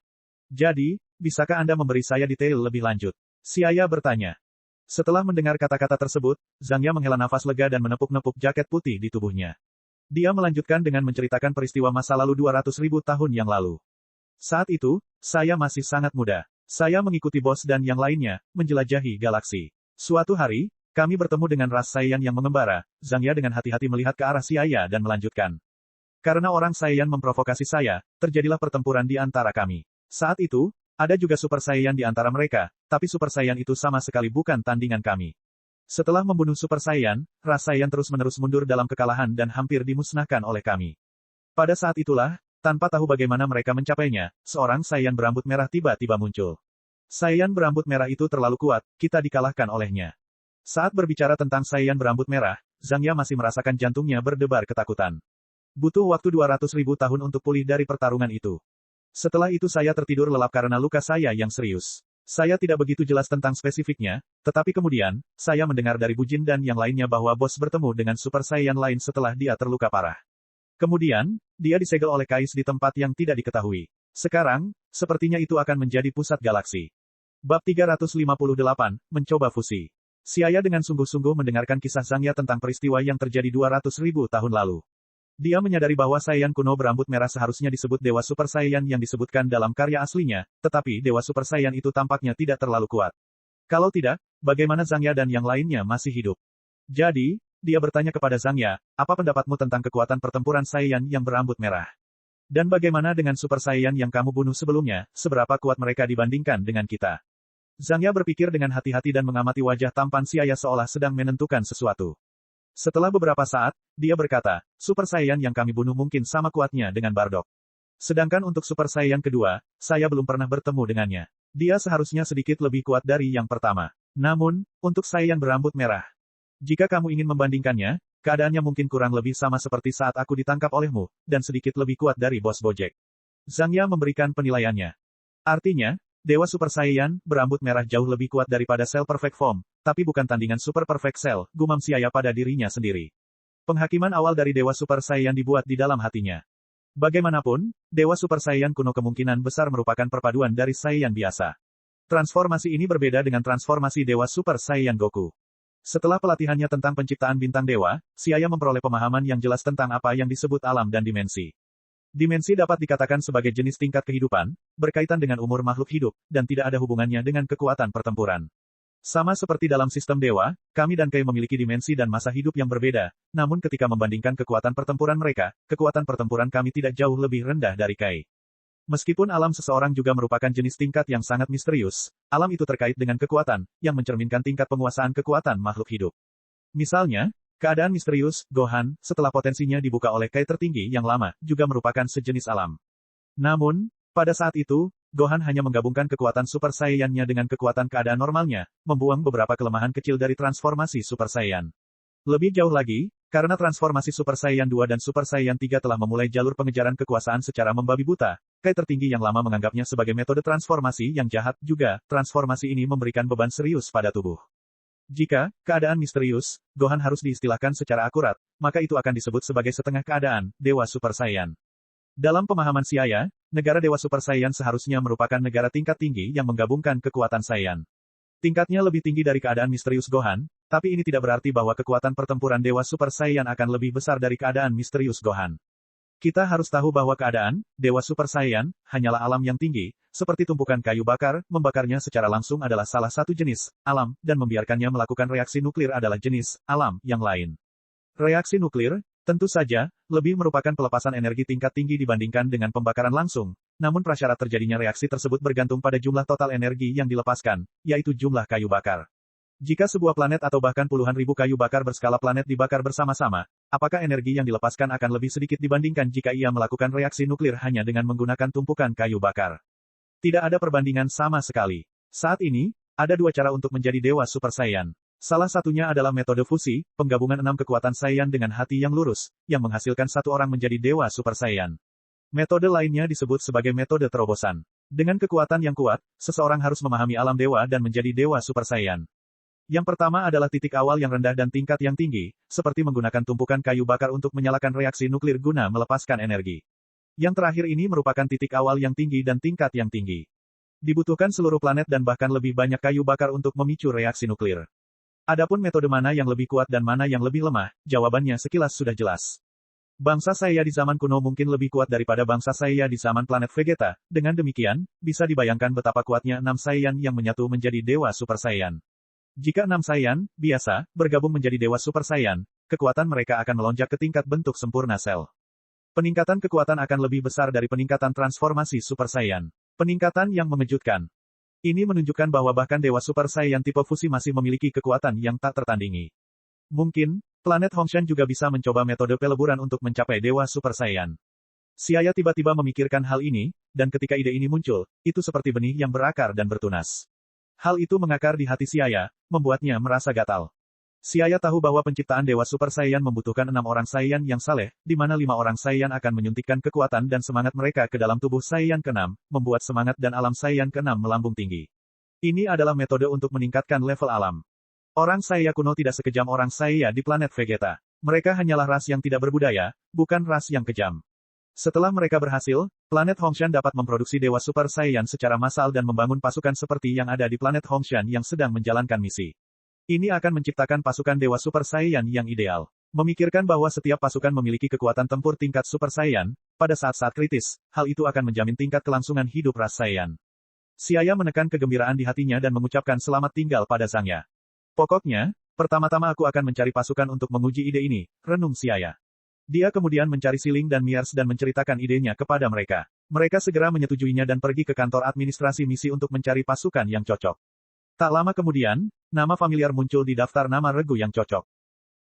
Jadi, bisakah Anda memberi saya detail lebih lanjut? Xia bertanya. Setelah mendengar kata-kata tersebut, Zhangya menghela nafas lega dan menepuk-nepuk jaket putih di tubuhnya. Dia melanjutkan dengan menceritakan peristiwa masa lalu 200.000 tahun yang lalu. Saat itu, saya masih sangat muda. Saya mengikuti bos dan yang lainnya, menjelajahi galaksi. Suatu hari, kami bertemu dengan ras Saiyan yang mengembara. Zhangya dengan hati-hati melihat ke arah Xia dan melanjutkan. Karena orang Saiyan memprovokasi saya, terjadilah pertempuran di antara kami. Saat itu, ada juga Super Saiyan di antara mereka, tapi Super Saiyan itu sama sekali bukan tandingan kami. Setelah membunuh Super Saiyan, ras Saiyan terus-menerus mundur dalam kekalahan dan hampir dimusnahkan oleh kami. Pada saat itulah, tanpa tahu bagaimana mereka mencapainya, seorang Saiyan berambut merah tiba-tiba muncul. Saiyan berambut merah itu terlalu kuat, kita dikalahkan olehnya. Saat berbicara tentang Saiyan berambut merah, Zhangya masih merasakan jantungnya berdebar ketakutan. Butuh waktu 200.000 tahun untuk pulih dari pertarungan itu. Setelah itu saya tertidur lelap karena luka saya yang serius. Saya tidak begitu jelas tentang spesifiknya, tetapi kemudian, saya mendengar dari Bujin dan yang lainnya bahwa bos bertemu dengan Super Saiyan lain setelah dia terluka parah. Kemudian, dia disegel oleh Kais di tempat yang tidak diketahui. Sekarang, sepertinya itu akan menjadi pusat galaksi. Bab 358, Mencoba Fusi. Xia dengan sungguh-sungguh mendengarkan kisah Zhangya tentang peristiwa yang terjadi 200.000 tahun lalu. Dia menyadari bahwa Saiyan kuno berambut merah seharusnya disebut Dewa Super Saiyan yang disebutkan dalam karya aslinya, tetapi Dewa Super Saiyan itu tampaknya tidak terlalu kuat. Kalau tidak, bagaimana Zhangya dan yang lainnya masih hidup? Jadi, dia bertanya kepada Zhangya, apa pendapatmu tentang kekuatan pertempuran Saiyan yang berambut merah? Dan bagaimana dengan Super Saiyan yang kamu bunuh sebelumnya, seberapa kuat mereka dibandingkan dengan kita? Zhangya berpikir dengan hati-hati dan mengamati wajah tampan Xia seolah sedang menentukan sesuatu. Setelah beberapa saat, dia berkata, Super Saiyan yang kami bunuh mungkin sama kuatnya dengan Bardock. Sedangkan untuk Super Saiyan kedua, saya belum pernah bertemu dengannya. Dia seharusnya sedikit lebih kuat dari yang pertama. Namun, untuk Saiyan berambut merah. Jika kamu ingin membandingkannya, keadaannya mungkin kurang lebih sama seperti saat aku ditangkap olehmu, dan sedikit lebih kuat dari bos Bojack. Zhangya memberikan penilaiannya. Artinya, Dewa Super Saiyan, berambut merah jauh lebih kuat daripada Cell Perfect Form, tapi bukan tandingan Super Perfect Cell, gumam Xia pada dirinya sendiri. Penghakiman awal dari Dewa Super Saiyan dibuat di dalam hatinya. Bagaimanapun, Dewa Super Saiyan kuno kemungkinan besar merupakan perpaduan dari Saiyan biasa. Transformasi ini berbeda dengan transformasi Dewa Super Saiyan Goku. Setelah pelatihannya tentang penciptaan bintang dewa, Xia memperoleh pemahaman yang jelas tentang apa yang disebut alam dan dimensi. Dimensi dapat dikatakan sebagai jenis tingkat kehidupan, berkaitan dengan umur makhluk hidup, dan tidak ada hubungannya dengan kekuatan pertempuran. Sama seperti dalam sistem dewa, kami dan Kai memiliki dimensi dan masa hidup yang berbeda, namun ketika membandingkan kekuatan pertempuran mereka, kekuatan pertempuran kami tidak jauh lebih rendah dari Kai. Meskipun alam seseorang juga merupakan jenis tingkat yang sangat misterius, alam itu terkait dengan kekuatan, yang mencerminkan tingkat penguasaan kekuatan makhluk hidup. Misalnya, keadaan misterius, Gohan, setelah potensinya dibuka oleh Kai tertinggi yang lama, juga merupakan sejenis alam. Namun, pada saat itu, Gohan hanya menggabungkan kekuatan Super Saiyan-nya dengan kekuatan keadaan normalnya, membuang beberapa kelemahan kecil dari transformasi Super Saiyan. Lebih jauh lagi, karena transformasi Super Saiyan 2 dan Super Saiyan 3 telah memulai jalur pengejaran kekuasaan secara membabi buta, Kai tertinggi yang lama menganggapnya sebagai metode transformasi yang jahat juga, transformasi ini memberikan beban serius pada tubuh. Jika keadaan misterius, Gohan harus diistilahkan secara akurat, maka itu akan disebut sebagai setengah keadaan, Dewa Super Saiyan. Dalam pemahaman Xia, negara Dewa Super Saiyan seharusnya merupakan negara tingkat tinggi yang menggabungkan kekuatan Saiyan. Tingkatnya lebih tinggi dari keadaan misterius Gohan, tapi ini tidak berarti bahwa kekuatan pertempuran Dewa Super Saiyan akan lebih besar dari keadaan misterius Gohan. Kita harus tahu bahwa keadaan Dewa Super Saiyan hanyalah alam yang tinggi, seperti tumpukan kayu bakar, membakarnya secara langsung adalah salah satu jenis alam, dan membiarkannya melakukan reaksi nuklir adalah jenis alam yang lain. Reaksi nuklir, tentu saja, lebih merupakan pelepasan energi tingkat tinggi dibandingkan dengan pembakaran langsung, namun prasyarat terjadinya reaksi tersebut bergantung pada jumlah total energi yang dilepaskan, yaitu jumlah kayu bakar. Jika sebuah planet atau bahkan puluhan ribu kayu bakar berskala planet dibakar bersama-sama, apakah energi yang dilepaskan akan lebih sedikit dibandingkan jika ia melakukan reaksi nuklir hanya dengan menggunakan tumpukan kayu bakar? Tidak ada perbandingan sama sekali. Saat ini, ada dua cara untuk menjadi Dewa Super Saiyan. Salah satunya adalah metode fusi, penggabungan 6 kekuatan Saiyan dengan hati yang lurus, yang menghasilkan satu orang menjadi Dewa Super Saiyan. Metode lainnya disebut sebagai metode terobosan. Dengan kekuatan yang kuat, seseorang harus memahami alam dewa dan menjadi Dewa Super Saiyan. Yang pertama adalah titik awal yang rendah dan tingkat yang tinggi, seperti menggunakan tumpukan kayu bakar untuk menyalakan reaksi nuklir guna melepaskan energi. Yang terakhir ini merupakan titik awal yang tinggi dan tingkat yang tinggi. Dibutuhkan seluruh planet dan bahkan lebih banyak kayu bakar untuk memicu reaksi nuklir. Adapun metode mana yang lebih kuat dan mana yang lebih lemah, jawabannya sekilas sudah jelas. Bangsa Saiya di zaman kuno mungkin lebih kuat daripada bangsa Saiya di zaman planet Vegeta, dengan demikian, bisa dibayangkan betapa kuatnya 6 Saiyan yang menyatu menjadi Dewa Super Saiyan. Jika 6 Saiyan, biasa, bergabung menjadi Dewa Super Saiyan, kekuatan mereka akan melonjak ke tingkat bentuk sempurna sel. Peningkatan kekuatan akan lebih besar dari peningkatan transformasi Super Saiyan. Peningkatan yang mengejutkan. Ini menunjukkan bahwa bahkan Dewa Super Saiyan tipe fusi masih memiliki kekuatan yang tak tertandingi. Mungkin, planet Hongshan juga bisa mencoba metode peleburan untuk mencapai Dewa Super Saiyan. Xia tiba-tiba memikirkan hal ini, dan ketika ide ini muncul, itu seperti benih yang berakar dan bertunas. Hal itu mengakar di hati Xia, membuatnya merasa gatal. Xia tahu bahwa penciptaan Dewa Super Saiyan membutuhkan 6 orang Saiyan yang saleh, di mana 5 orang Saiyan akan menyuntikkan kekuatan dan semangat mereka ke dalam tubuh Saiyan ke-6, membuat semangat dan alam Saiyan ke-6 melambung tinggi. Ini adalah metode untuk meningkatkan level alam. Orang Saiya kuno tidak sekejam orang Saiya di planet Vegeta. Mereka hanyalah ras yang tidak berbudaya, bukan ras yang kejam. Setelah mereka berhasil, planet Hongshan dapat memproduksi Dewa Super Saiyan secara massal dan membangun pasukan seperti yang ada di planet Hongshan yang sedang menjalankan misi. Ini akan menciptakan pasukan Dewa Super Saiyan yang ideal. Memikirkan bahwa setiap pasukan memiliki kekuatan tempur tingkat Super Saiyan, pada saat-saat kritis, hal itu akan menjamin tingkat kelangsungan hidup ras Saiyan. Xia menekan kegembiraan di hatinya dan mengucapkan selamat tinggal pada Zangya. Pokoknya, pertama-tama aku akan mencari pasukan untuk menguji ide ini, renung Xia. Dia kemudian mencari Siling dan Miers dan menceritakan idenya kepada mereka. Mereka segera menyetujuinya dan pergi ke kantor administrasi misi untuk mencari pasukan yang cocok. Tak lama kemudian, nama familiar muncul di daftar nama regu yang cocok.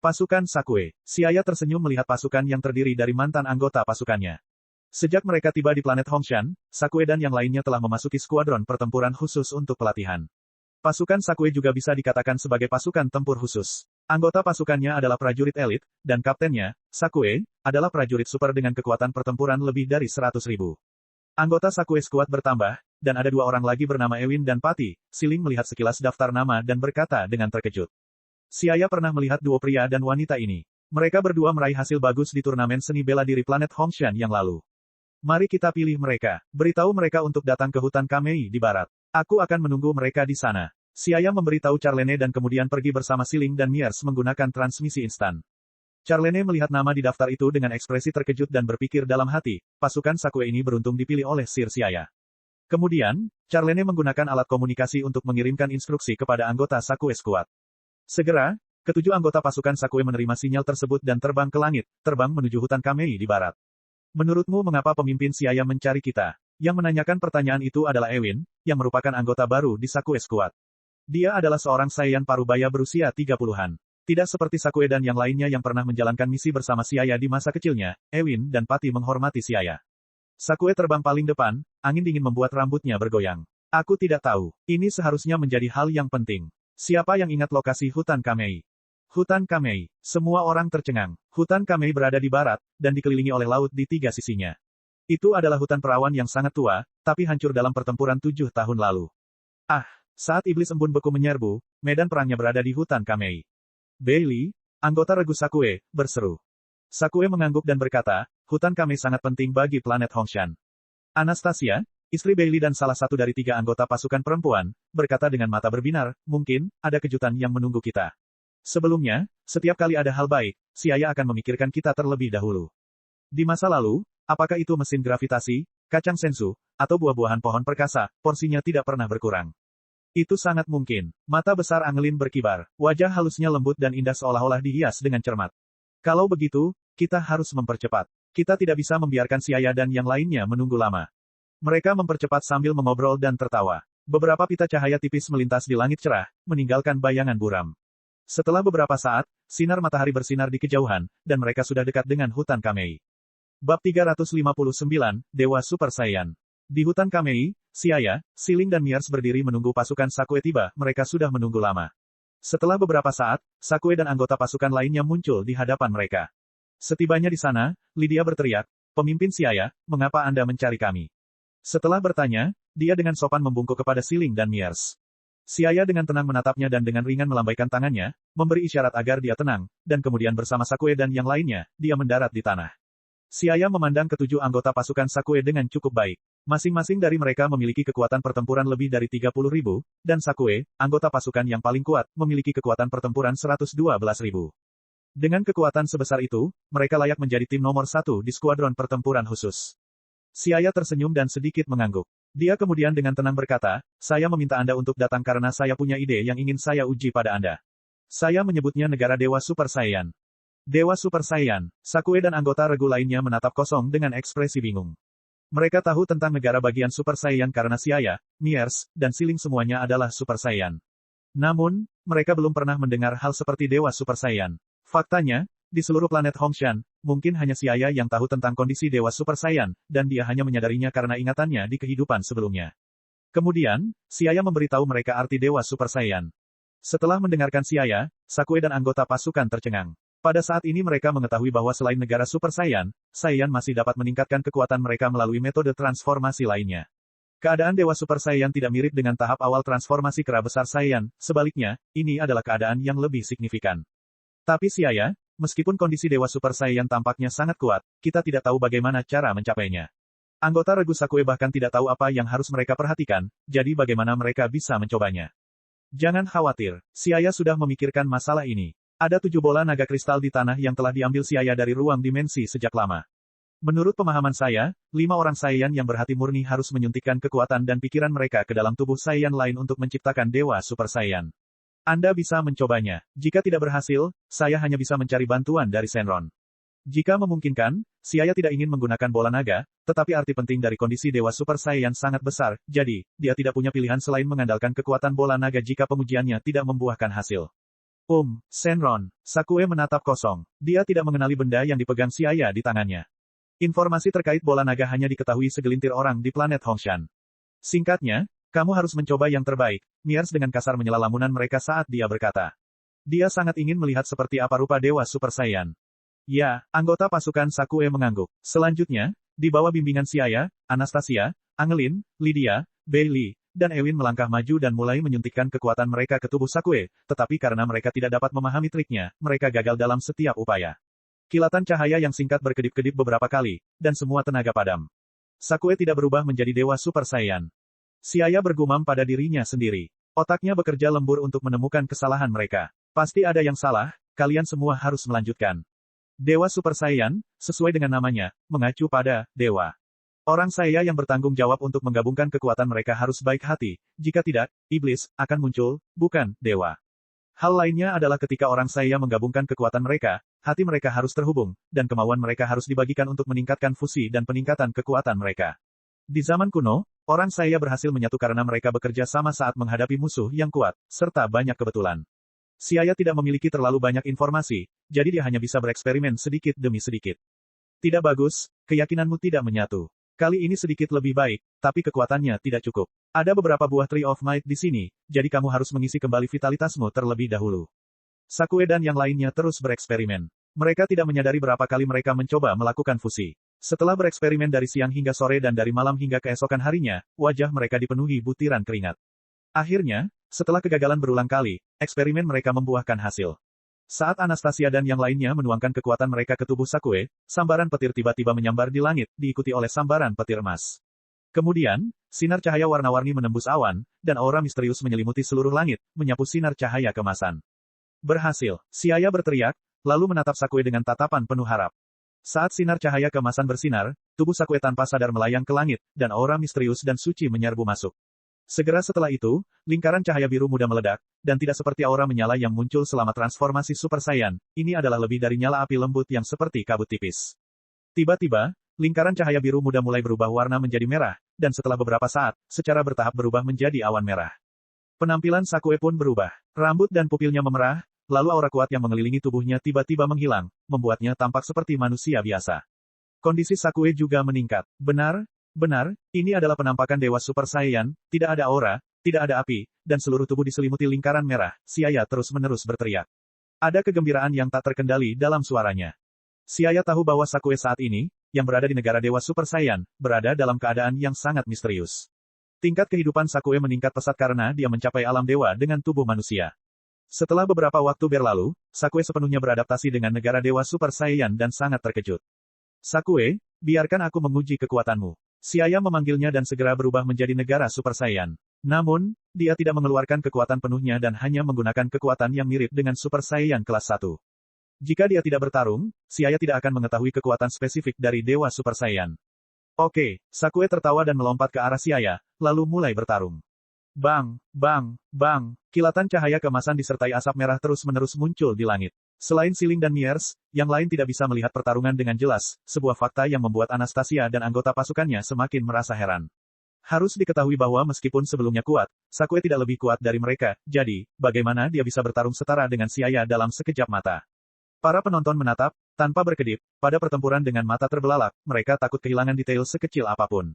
Pasukan Sakue. Xia tersenyum melihat pasukan yang terdiri dari mantan anggota pasukannya. Sejak mereka tiba di planet Hongshan, Sakue dan yang lainnya telah memasuki skuadron pertempuran khusus untuk pelatihan. Pasukan Sakue juga bisa dikatakan sebagai pasukan tempur khusus. Anggota pasukannya adalah prajurit elit, dan kaptennya, Sakue, adalah prajurit super dengan kekuatan pertempuran lebih dari 100.000. Anggota Sakue Squad bertambah, dan ada 2 orang lagi bernama Ewin dan Patty. Siling melihat sekilas daftar nama dan berkata dengan terkejut. Siaya pernah melihat duo pria dan wanita ini. Mereka berdua meraih hasil bagus di turnamen seni bela diri planet Hongshan yang lalu. Mari kita pilih mereka. Beritahu mereka untuk datang ke hutan Kamei di barat. Aku akan menunggu mereka di sana. Siaya memberitahu Charlene dan kemudian pergi bersama Siling dan Miers menggunakan transmisi instan. Charlene melihat nama di daftar itu dengan ekspresi terkejut dan berpikir dalam hati, pasukan Sakue ini beruntung dipilih oleh Sir Siaya. Kemudian, Charlene menggunakan alat komunikasi untuk mengirimkan instruksi kepada anggota Sakue Squad. Segera, ketujuh anggota pasukan Sakue menerima sinyal tersebut dan terbang ke langit, terbang menuju hutan Kamei di barat. Menurutmu mengapa pemimpin Siaya mencari kita? Yang menanyakan pertanyaan itu adalah Ewin, yang merupakan anggota baru di Sakue Squad. Dia adalah seorang Saiyan parubaya berusia 30-an. Tidak seperti Sakue dan yang lainnya yang pernah menjalankan misi bersama Siaya di masa kecilnya, Ewin dan Patty menghormati Siaya. Sakue terbang paling depan, angin dingin membuat rambutnya bergoyang. Aku tidak tahu. Ini seharusnya menjadi hal yang penting. Siapa yang ingat lokasi hutan Kamei? Hutan Kamei. Semua orang tercengang. Hutan Kamei berada di barat, dan dikelilingi oleh laut di 3 sisinya. Itu adalah hutan perawan yang sangat tua, tapi hancur dalam pertempuran 7 tahun lalu. Saat iblis embun beku menyerbu, medan perangnya berada di hutan Kamei. Bailey, anggota regu Sakue, berseru. Sakue mengangguk dan berkata, hutan Kamei sangat penting bagi planet Hongshan. Anastasia, istri Bailey dan salah satu dari 3 anggota pasukan perempuan, berkata dengan mata berbinar, mungkin, ada kejutan yang menunggu kita. Sebelumnya, setiap kali ada hal baik, Siaya akan memikirkan kita terlebih dahulu. Di masa lalu, apakah itu mesin gravitasi, kacang sensu, atau buah-buahan pohon perkasa, porsinya tidak pernah berkurang. Itu sangat mungkin. Mata besar Angelin berkibar. Wajah halusnya lembut dan indah seolah-olah dihias dengan cermat. Kalau begitu, kita harus mempercepat. Kita tidak bisa membiarkan Siaya dan yang lainnya menunggu lama. Mereka mempercepat sambil mengobrol dan tertawa. Beberapa pita cahaya tipis melintas di langit cerah, meninggalkan bayangan buram. Setelah beberapa saat, sinar matahari bersinar di kejauhan, dan mereka sudah dekat dengan hutan Kamei. Bab 359, Dewa Super Saiyan. Di hutan Kamei, Siaya, Siling dan Miers berdiri menunggu pasukan Sakue tiba, mereka sudah menunggu lama. Setelah beberapa saat, Sakue dan anggota pasukan lainnya muncul di hadapan mereka. Setibanya di sana, Lydia berteriak, pemimpin Siaya, mengapa Anda mencari kami? Setelah bertanya, dia dengan sopan membungkuk kepada Siling dan Miers. Siaya dengan tenang menatapnya dan dengan ringan melambaikan tangannya, memberi isyarat agar dia tenang, dan kemudian bersama Sakue dan yang lainnya, dia mendarat di tanah. Siaya memandang ketujuh anggota pasukan Sakue dengan cukup baik. Masing-masing dari mereka memiliki kekuatan pertempuran lebih dari 30.000, dan Sakue, anggota pasukan yang paling kuat, memiliki kekuatan pertempuran 112.000. Dengan kekuatan sebesar itu, mereka layak menjadi tim nomor 1 di skuadron pertempuran khusus. Siaya tersenyum dan sedikit mengangguk. Dia kemudian dengan tenang berkata, saya meminta Anda untuk datang karena saya punya ide yang ingin saya uji pada Anda. Saya menyebutnya negara Dewa Super Saiyan. Dewa Super Saiyan, Sakue dan anggota regu lainnya menatap kosong dengan ekspresi bingung. Mereka tahu tentang negara bagian Super Saiyan karena Siaya, Miers, dan Siling semuanya adalah Super Saiyan. Namun, mereka belum pernah mendengar hal seperti Dewa Super Saiyan. Faktanya, di seluruh planet Hongshan, mungkin hanya Siaya yang tahu tentang kondisi Dewa Super Saiyan, dan dia hanya menyadarinya karena ingatannya di kehidupan sebelumnya. Kemudian, Siaya memberitahu mereka arti Dewa Super Saiyan. Setelah mendengarkan Siaya, Sakue dan anggota pasukan tercengang. Pada saat ini mereka mengetahui bahwa selain negara Super Saiyan, Saiyan masih dapat meningkatkan kekuatan mereka melalui metode transformasi lainnya. Keadaan Dewa Super Saiyan tidak mirip dengan tahap awal transformasi kera besar Saiyan, sebaliknya, ini adalah keadaan yang lebih signifikan. Tapi Siaya, meskipun kondisi Dewa Super Saiyan tampaknya sangat kuat, kita tidak tahu bagaimana cara mencapainya. Anggota regu Sakue bahkan tidak tahu apa yang harus mereka perhatikan, jadi bagaimana mereka bisa mencobanya. Jangan khawatir, Siaya sudah memikirkan masalah ini. Ada 7 bola naga kristal di tanah yang telah diambil Siaya dari ruang dimensi sejak lama. Menurut pemahaman saya, 5 orang Saiyan yang berhati murni harus menyuntikkan kekuatan dan pikiran mereka ke dalam tubuh Saiyan lain untuk menciptakan Dewa Super Saiyan. Anda bisa mencobanya. Jika tidak berhasil, saya hanya bisa mencari bantuan dari Shenron. Jika memungkinkan, Siaya tidak ingin menggunakan bola naga, tetapi arti penting dari kondisi Dewa Super Saiyan sangat besar, jadi, dia tidak punya pilihan selain mengandalkan kekuatan bola naga jika pengujiannya tidak membuahkan hasil. Shenron. Sakue menatap kosong. Dia tidak mengenali benda yang dipegang Siaya di tangannya. Informasi terkait bola naga hanya diketahui segelintir orang di planet Hongshan. Singkatnya, kamu harus mencoba yang terbaik. Miers dengan kasar menyela lamunan mereka saat dia berkata. Dia sangat ingin melihat seperti apa rupa Dewa Super Saiyan. Ya, anggota pasukan Sakue mengangguk. Selanjutnya, di bawah bimbingan Siaya, Anastasia, Angelin, Lydia, Bailey, dan Ewin melangkah maju dan mulai menyuntikkan kekuatan mereka ke tubuh Sakue, tetapi karena mereka tidak dapat memahami triknya, mereka gagal dalam setiap upaya. Kilatan cahaya yang singkat berkedip-kedip beberapa kali, dan semua tenaga padam. Sakue tidak berubah menjadi Dewa Super Saiyan. Siaya bergumam pada dirinya sendiri. Otaknya bekerja lembur untuk menemukan kesalahan mereka. Pasti ada yang salah, kalian semua harus melanjutkan. Dewa Super Saiyan, sesuai dengan namanya, mengacu pada Dewa. Orang saya yang bertanggung jawab untuk menggabungkan kekuatan mereka harus baik hati, jika tidak, iblis akan muncul, bukan Dewa. Hal lainnya adalah ketika orang saya menggabungkan kekuatan mereka, hati mereka harus terhubung, dan kemauan mereka harus dibagikan untuk meningkatkan fusi dan peningkatan kekuatan mereka. Di zaman kuno, orang saya berhasil menyatu karena mereka bekerja sama saat menghadapi musuh yang kuat, serta banyak kebetulan. Siaya tidak memiliki terlalu banyak informasi, jadi dia hanya bisa bereksperimen sedikit demi sedikit. Tidak bagus, keyakinanmu tidak menyatu. Kali ini sedikit lebih baik, tapi kekuatannya tidak cukup. Ada beberapa buah Tree of Might di sini, jadi kamu harus mengisi kembali vitalitasmu terlebih dahulu. Sakue dan yang lainnya terus bereksperimen. Mereka tidak menyadari berapa kali mereka mencoba melakukan fusi. Setelah bereksperimen dari siang hingga sore dan dari malam hingga keesokan harinya, wajah mereka dipenuhi butiran keringat. Akhirnya, setelah kegagalan berulang kali, eksperimen mereka membuahkan hasil. Saat Anastasia dan yang lainnya menuangkan kekuatan mereka ke tubuh Sakue, sambaran petir tiba-tiba menyambar di langit, diikuti oleh sambaran petir emas. Kemudian, sinar cahaya warna-warni menembus awan, dan aura misterius menyelimuti seluruh langit, menyapu sinar cahaya kemasan. Berhasil, Siaya berteriak, lalu menatap Sakue dengan tatapan penuh harap. Saat sinar cahaya kemasan bersinar, tubuh Sakue tanpa sadar melayang ke langit, dan aura misterius dan suci menyerbu masuk. Segera setelah itu, lingkaran cahaya biru muda meledak, dan tidak seperti aura menyala yang muncul selama transformasi Super Saiyan, ini adalah lebih dari nyala api lembut yang seperti kabut tipis. Tiba-tiba, lingkaran cahaya biru muda mulai berubah warna menjadi merah, dan setelah beberapa saat, secara bertahap berubah menjadi awan merah. Penampilan Sakue pun berubah. Rambut dan pupilnya memerah, lalu aura kuat yang mengelilingi tubuhnya tiba-tiba menghilang, membuatnya tampak seperti manusia biasa. Kondisi Sakue juga meningkat. Benar, ini adalah penampakan Dewa Super Saiyan, tidak ada aura, tidak ada api, dan seluruh tubuh diselimuti lingkaran merah, Siaya terus-menerus berteriak. Ada kegembiraan yang tak terkendali dalam suaranya. Siaya tahu bahwa Sakue saat ini, yang berada di negara Dewa Super Saiyan, berada dalam keadaan yang sangat misterius. Tingkat kehidupan Sakue meningkat pesat karena dia mencapai alam dewa dengan tubuh manusia. Setelah beberapa waktu berlalu, Sakue sepenuhnya beradaptasi dengan negara Dewa Super Saiyan dan sangat terkejut. Sakue, biarkan aku menguji kekuatanmu. Siaya memanggilnya dan segera berubah menjadi negara Super Saiyan. Namun, dia tidak mengeluarkan kekuatan penuhnya dan hanya menggunakan kekuatan yang mirip dengan Super Saiyan kelas 1. Jika dia tidak bertarung, Siaya tidak akan mengetahui kekuatan spesifik dari Dewa Super Saiyan. Oke, Sakue tertawa dan melompat ke arah Siaya, lalu mulai bertarung. Bang, bang, bang, kilatan cahaya kemasan disertai asap merah terus-menerus muncul di langit. Selain Siling dan Miers, yang lain tidak bisa melihat pertarungan dengan jelas, sebuah fakta yang membuat Anastasia dan anggota pasukannya semakin merasa heran. Harus diketahui bahwa meskipun sebelumnya kuat, Sakue tidak lebih kuat dari mereka, jadi, bagaimana dia bisa bertarung setara dengan Siaya dalam sekejap mata. Para penonton menatap, tanpa berkedip, pada pertempuran dengan mata terbelalak, mereka takut kehilangan detail sekecil apapun.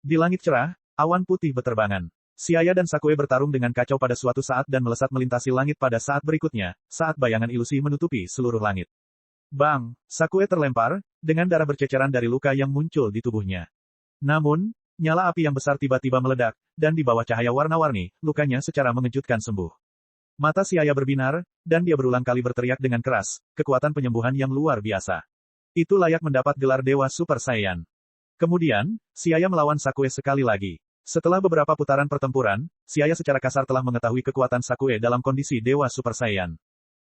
Di langit cerah, awan putih beterbangan. Siaya dan Sakue bertarung dengan kacau pada suatu saat dan melesat melintasi langit pada saat berikutnya, saat bayangan ilusi menutupi seluruh langit. Bang! Sakue terlempar, dengan darah berceceran dari luka yang muncul di tubuhnya. Namun, nyala api yang besar tiba-tiba meledak, dan di bawah cahaya warna-warni, lukanya secara mengejutkan sembuh. Mata Siaya berbinar, dan dia berulang kali berteriak dengan keras, kekuatan penyembuhan yang luar biasa. Itu layak mendapat gelar Dewa Super Saiyan. Kemudian, Siaya melawan Sakue sekali lagi. Setelah beberapa putaran pertempuran, Siaya secara kasar telah mengetahui kekuatan Sakue dalam kondisi Dewa Super Saiyan.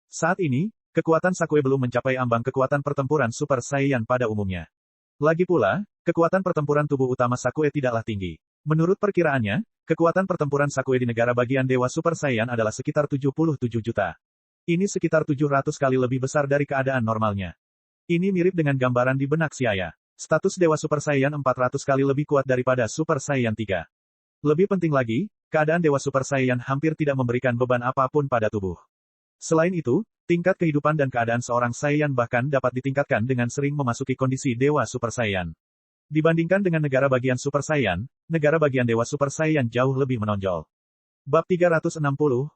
Saat ini, kekuatan Sakue belum mencapai ambang kekuatan pertempuran Super Saiyan pada umumnya. Lagi pula, kekuatan pertempuran tubuh utama Sakue tidaklah tinggi. Menurut perkiraannya, kekuatan pertempuran Sakue di negara bagian Dewa Super Saiyan adalah sekitar 77 juta. Ini sekitar 700 kali lebih besar dari keadaan normalnya. Ini mirip dengan gambaran di benak Siaya. Status Dewa Super Saiyan 400 kali lebih kuat daripada Super Saiyan 3. Lebih penting lagi, keadaan Dewa Super Saiyan hampir tidak memberikan beban apapun pada tubuh. Selain itu, tingkat kehidupan dan keadaan seorang Saiyan bahkan dapat ditingkatkan dengan sering memasuki kondisi Dewa Super Saiyan. Dibandingkan dengan negara bagian Super Saiyan, negara bagian Dewa Super Saiyan jauh lebih menonjol. Bab 360,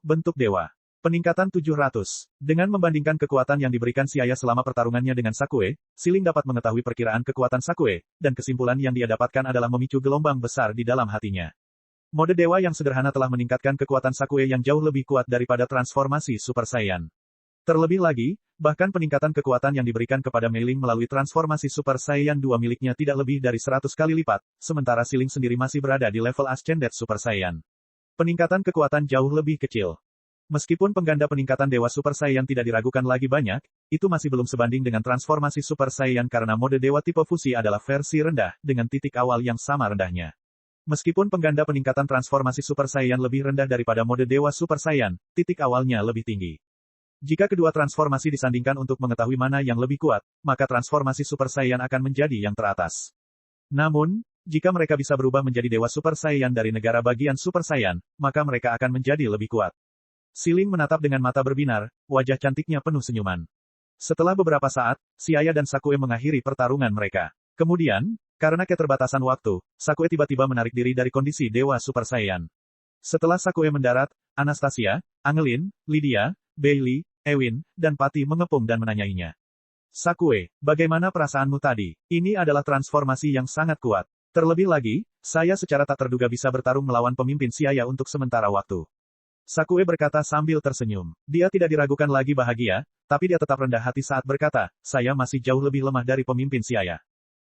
Bentuk Dewa. Peningkatan 700. Dengan membandingkan kekuatan yang diberikan Siaya selama pertarungannya dengan Sakue, Siling dapat mengetahui perkiraan kekuatan Sakue, dan kesimpulan yang dia dapatkan adalah memicu gelombang besar di dalam hatinya. Mode dewa yang sederhana telah meningkatkan kekuatan Sakue yang jauh lebih kuat daripada transformasi Super Saiyan. Terlebih lagi, bahkan peningkatan kekuatan yang diberikan kepada Mei Ling melalui transformasi Super Saiyan 2 miliknya tidak lebih dari 100 kali lipat, sementara Si Ling sendiri masih berada di level Ascended Super Saiyan. Peningkatan kekuatan jauh lebih kecil. Meskipun pengganda peningkatan Dewa Super Saiyan tidak diragukan lagi banyak, itu masih belum sebanding dengan transformasi Super Saiyan karena mode Dewa tipe fusi adalah versi rendah, dengan titik awal yang sama rendahnya. Meskipun pengganda peningkatan transformasi Super Saiyan lebih rendah daripada mode Dewa Super Saiyan, titik awalnya lebih tinggi. Jika kedua transformasi disandingkan untuk mengetahui mana yang lebih kuat, maka transformasi Super Saiyan akan menjadi yang teratas. Namun, jika mereka bisa berubah menjadi Dewa Super Saiyan dari negara bagian Super Saiyan, maka mereka akan menjadi lebih kuat. Si Ling menatap dengan mata berbinar, wajah cantiknya penuh senyuman. Setelah beberapa saat, Si Aya dan Sakue mengakhiri pertarungan mereka. Kemudian, karena keterbatasan waktu, Sakue tiba-tiba menarik diri dari kondisi Dewa Super Saiyan. Setelah Sakue mendarat, Anastasia, Angelin, Lydia, Bailey, Ewin, dan Patty mengepung dan menanyainya. Sakue, bagaimana perasaanmu tadi? Ini adalah transformasi yang sangat kuat. Terlebih lagi, saya secara tak terduga bisa bertarung melawan pemimpin Si Aya untuk sementara waktu. Sakue berkata sambil tersenyum. Dia tidak diragukan lagi bahagia, tapi dia tetap rendah hati saat berkata, saya masih jauh lebih lemah dari pemimpin Si Aya.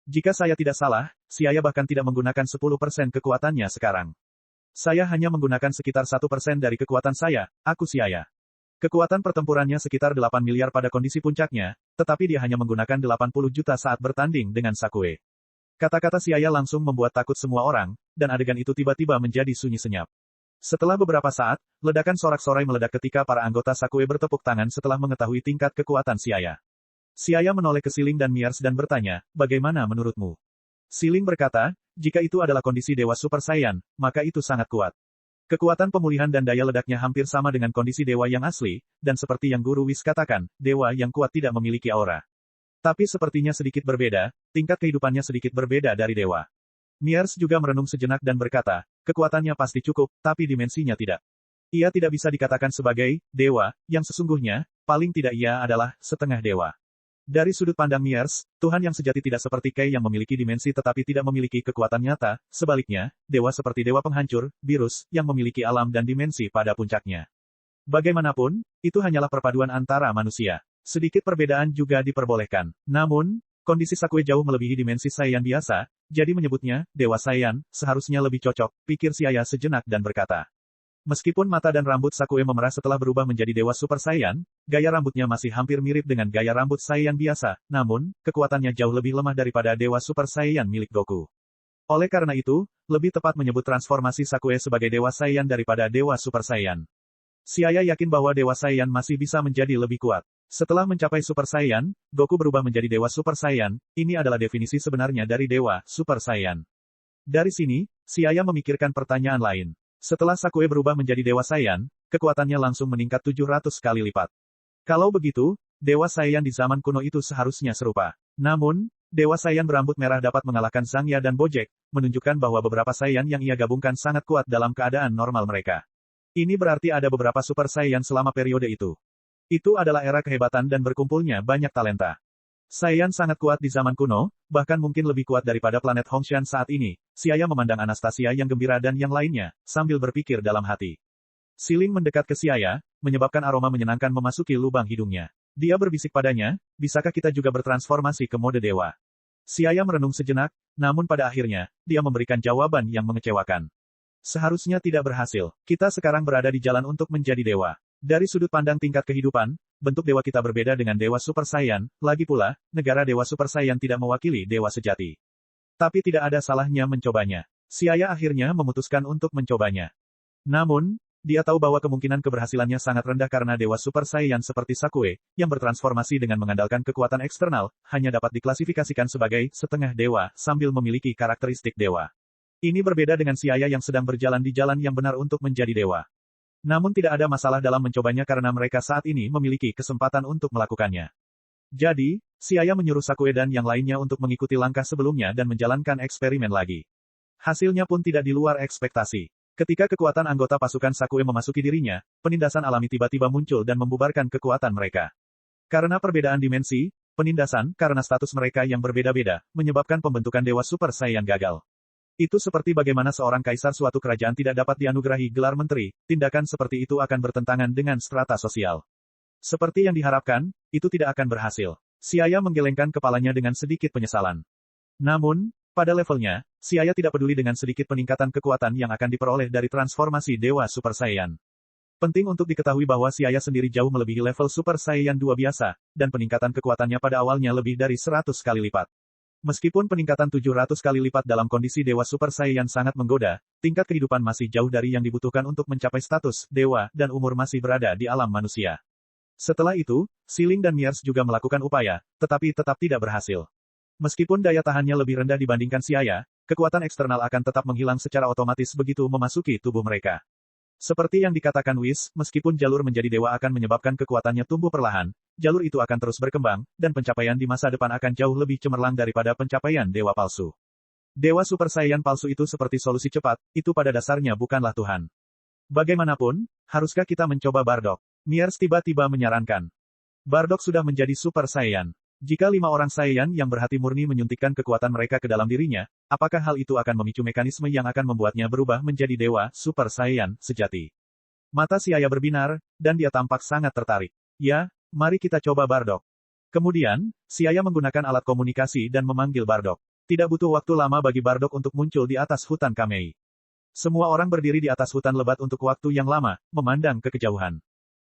Jika saya tidak salah, Si Aya bahkan tidak menggunakan 10% kekuatannya sekarang. Saya hanya menggunakan sekitar 1% dari kekuatan saya, aku Si Aya. Kekuatan pertempurannya sekitar 8 miliar pada kondisi puncaknya, tetapi dia hanya menggunakan 80 juta saat bertanding dengan Sakue. Kata-kata Si Aya langsung membuat takut semua orang, dan adegan itu tiba-tiba menjadi sunyi senyap. Setelah beberapa saat, ledakan sorak-sorai meledak ketika para anggota Sakue bertepuk tangan setelah mengetahui tingkat kekuatan Si Aya. Si Aya menoleh ke Si Ling dan Miers dan bertanya, bagaimana menurutmu? Si Ling berkata, jika itu adalah kondisi Dewa Super Saiyan, maka itu sangat kuat. Kekuatan pemulihan dan daya ledaknya hampir sama dengan kondisi dewa yang asli, dan seperti yang Guru Whis katakan, dewa yang kuat tidak memiliki aura. Tapi sepertinya sedikit berbeda, tingkat kehidupannya sedikit berbeda dari dewa. Miers juga merenung sejenak dan berkata, kekuatannya pasti cukup, tapi dimensinya tidak. Ia tidak bisa dikatakan sebagai dewa, yang sesungguhnya, paling tidak ia adalah setengah dewa. Dari sudut pandang Miers, Tuhan yang sejati tidak seperti Kei yang memiliki dimensi tetapi tidak memiliki kekuatan nyata, sebaliknya, dewa seperti dewa penghancur, Beerus, yang memiliki alam dan dimensi pada puncaknya. Bagaimanapun, itu hanyalah perpaduan antara manusia. Sedikit perbedaan juga diperbolehkan. Namun, kondisi Sakue jauh melebihi dimensi Saiyan biasa, jadi menyebutnya, Dewa Saiyan, seharusnya lebih cocok, pikir Si Aya sejenak dan berkata. Meskipun mata dan rambut Sakue memerah setelah berubah menjadi Dewa Super Saiyan, gaya rambutnya masih hampir mirip dengan gaya rambut Saiyan biasa, namun, kekuatannya jauh lebih lemah daripada Dewa Super Saiyan milik Goku. Oleh karena itu, lebih tepat menyebut transformasi Sakue sebagai Dewa Saiyan daripada Dewa Super Saiyan. Si Aya yakin bahwa Dewa Saiyan masih bisa menjadi lebih kuat. Setelah mencapai Super Saiyan, Goku berubah menjadi Dewa Super Saiyan, ini adalah definisi sebenarnya dari Dewa Super Saiyan. Dari sini, Si Aya memikirkan pertanyaan lain. Setelah Sakue berubah menjadi Dewa Saiyan, kekuatannya langsung meningkat 700 kali lipat. Kalau begitu, Dewa Saiyan di zaman kuno itu seharusnya serupa. Namun, Dewa Saiyan berambut merah dapat mengalahkan Zangya dan Bojack, menunjukkan bahwa beberapa Saiyan yang ia gabungkan sangat kuat dalam keadaan normal mereka. Ini berarti ada beberapa Super Saiyan selama periode itu. Itu adalah era kehebatan dan berkumpulnya banyak talenta. Saiyan sangat kuat di zaman kuno, bahkan mungkin lebih kuat daripada planet Hongshan saat ini. Si Aya memandang Anastasia yang gembira dan yang lainnya, sambil berpikir dalam hati. Si Ling mendekat ke Si Aya, menyebabkan aroma menyenangkan memasuki lubang hidungnya. Dia berbisik padanya, bisakah kita juga bertransformasi ke mode dewa? Si Aya merenung sejenak, namun pada akhirnya, dia memberikan jawaban yang mengecewakan. Seharusnya tidak berhasil. Kita sekarang berada di jalan untuk menjadi dewa. Dari sudut pandang tingkat kehidupan, bentuk dewa kita berbeda dengan Dewa Super Saiyan, lagi pula, negara Dewa Super Saiyan tidak mewakili dewa sejati. Tapi tidak ada salahnya mencobanya. Si Aya akhirnya memutuskan untuk mencobanya. Namun, dia tahu bahwa kemungkinan keberhasilannya sangat rendah karena Dewa Super Saiyan seperti Sakue, yang bertransformasi dengan mengandalkan kekuatan eksternal, hanya dapat diklasifikasikan sebagai setengah dewa sambil memiliki karakteristik dewa. Ini berbeda dengan Si Aya yang sedang berjalan di jalan yang benar untuk menjadi dewa. Namun tidak ada masalah dalam mencobanya karena mereka saat ini memiliki kesempatan untuk melakukannya. Jadi, Si Aya menyuruh Sakue dan yang lainnya untuk mengikuti langkah sebelumnya dan menjalankan eksperimen lagi. Hasilnya pun tidak di luar ekspektasi. Ketika kekuatan anggota pasukan Sakue memasuki dirinya, penindasan alami tiba-tiba muncul dan membubarkan kekuatan mereka. Karena perbedaan dimensi, penindasan, karena status mereka yang berbeda-beda, menyebabkan pembentukan Dewa Super Saiyan gagal. Itu seperti bagaimana seorang kaisar suatu kerajaan tidak dapat dianugerahi gelar menteri, tindakan seperti itu akan bertentangan dengan strata sosial. Seperti yang diharapkan, itu tidak akan berhasil. Xia menggelengkan kepalanya dengan sedikit penyesalan. Namun, pada levelnya, Xia tidak peduli dengan sedikit peningkatan kekuatan yang akan diperoleh dari transformasi Dewa Super Saiyan. Penting untuk diketahui bahwa Xia sendiri jauh melebihi level Super Saiyan 2 biasa, dan peningkatan kekuatannya pada awalnya lebih dari 100 kali lipat. Meskipun peningkatan 700 kali lipat dalam kondisi Dewa Super Saiyan sangat menggoda, tingkat kehidupan masih jauh dari yang dibutuhkan untuk mencapai status Dewa dan umur masih berada di alam manusia. Setelah itu, Xiling dan Miers juga melakukan upaya, tetapi tetap tidak berhasil. Meskipun daya tahannya lebih rendah dibandingkan Xia, kekuatan eksternal akan tetap menghilang secara otomatis begitu memasuki tubuh mereka. Seperti yang dikatakan Whis, meskipun jalur menjadi dewa akan menyebabkan kekuatannya tumbuh perlahan, jalur itu akan terus berkembang, dan pencapaian di masa depan akan jauh lebih cemerlang daripada pencapaian dewa palsu. Dewa Super Saiyan palsu itu seperti solusi cepat, itu pada dasarnya bukanlah Tuhan. Bagaimanapun, haruskah kita mencoba Bardock? Miers tiba-tiba menyarankan. Bardock sudah menjadi Super Saiyan. Jika 5 orang Saiyan yang berhati murni menyuntikkan kekuatan mereka ke dalam dirinya, apakah hal itu akan memicu mekanisme yang akan membuatnya berubah menjadi Dewa Super Saiyan sejati? Mata Xia berbinar, dan dia tampak sangat tertarik. Ya, mari kita coba Bardock. Kemudian, Xia menggunakan alat komunikasi dan memanggil Bardock. Tidak butuh waktu lama bagi Bardock untuk muncul di atas hutan Kamei. Semua orang berdiri di atas hutan lebat untuk waktu yang lama, memandang ke kejauhan.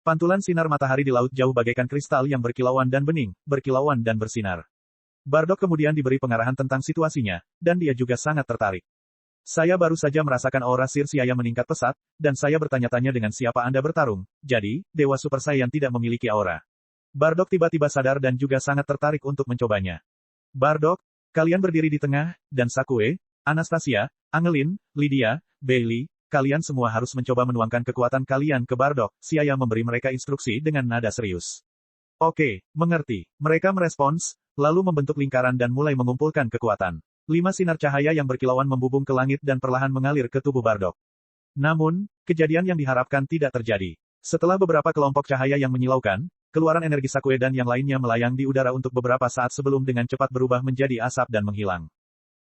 Pantulan sinar matahari di laut jauh bagaikan kristal yang berkilauan dan bening, berkilauan dan bersinar. Bardock kemudian diberi pengarahan tentang situasinya, dan dia juga sangat tertarik. Saya baru saja merasakan aura Sir Xia meningkat pesat, dan saya bertanya-tanya dengan siapa Anda bertarung, jadi, Dewa Super Saiyan tidak memiliki aura. Bardock tiba-tiba sadar dan juga sangat tertarik untuk mencobanya. Bardock, kalian berdiri di tengah, dan Sakue, Anastasia, Angelin, Lydia, Bailey, kalian semua harus mencoba menuangkan kekuatan kalian ke Bardock. Xia memberi mereka instruksi dengan nada serius. Oke, mengerti. Mereka merespons, lalu membentuk lingkaran dan mulai mengumpulkan kekuatan. 5 sinar cahaya yang berkilauan membubung ke langit dan perlahan mengalir ke tubuh Bardock. Namun, kejadian yang diharapkan tidak terjadi. Setelah beberapa kelompok cahaya yang menyilaukan, keluaran energi Sakue dan yang lainnya melayang di udara untuk beberapa saat sebelum dengan cepat berubah menjadi asap dan menghilang.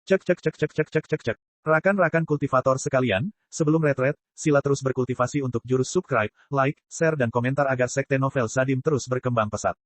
Cek cek cek cek cek cek cek cek. Rakan-rakan kultivator sekalian, sebelum retret, sila terus berkultivasi untuk jurus subscribe, like, share dan komentar agar sekte novel Sadim terus berkembang pesat.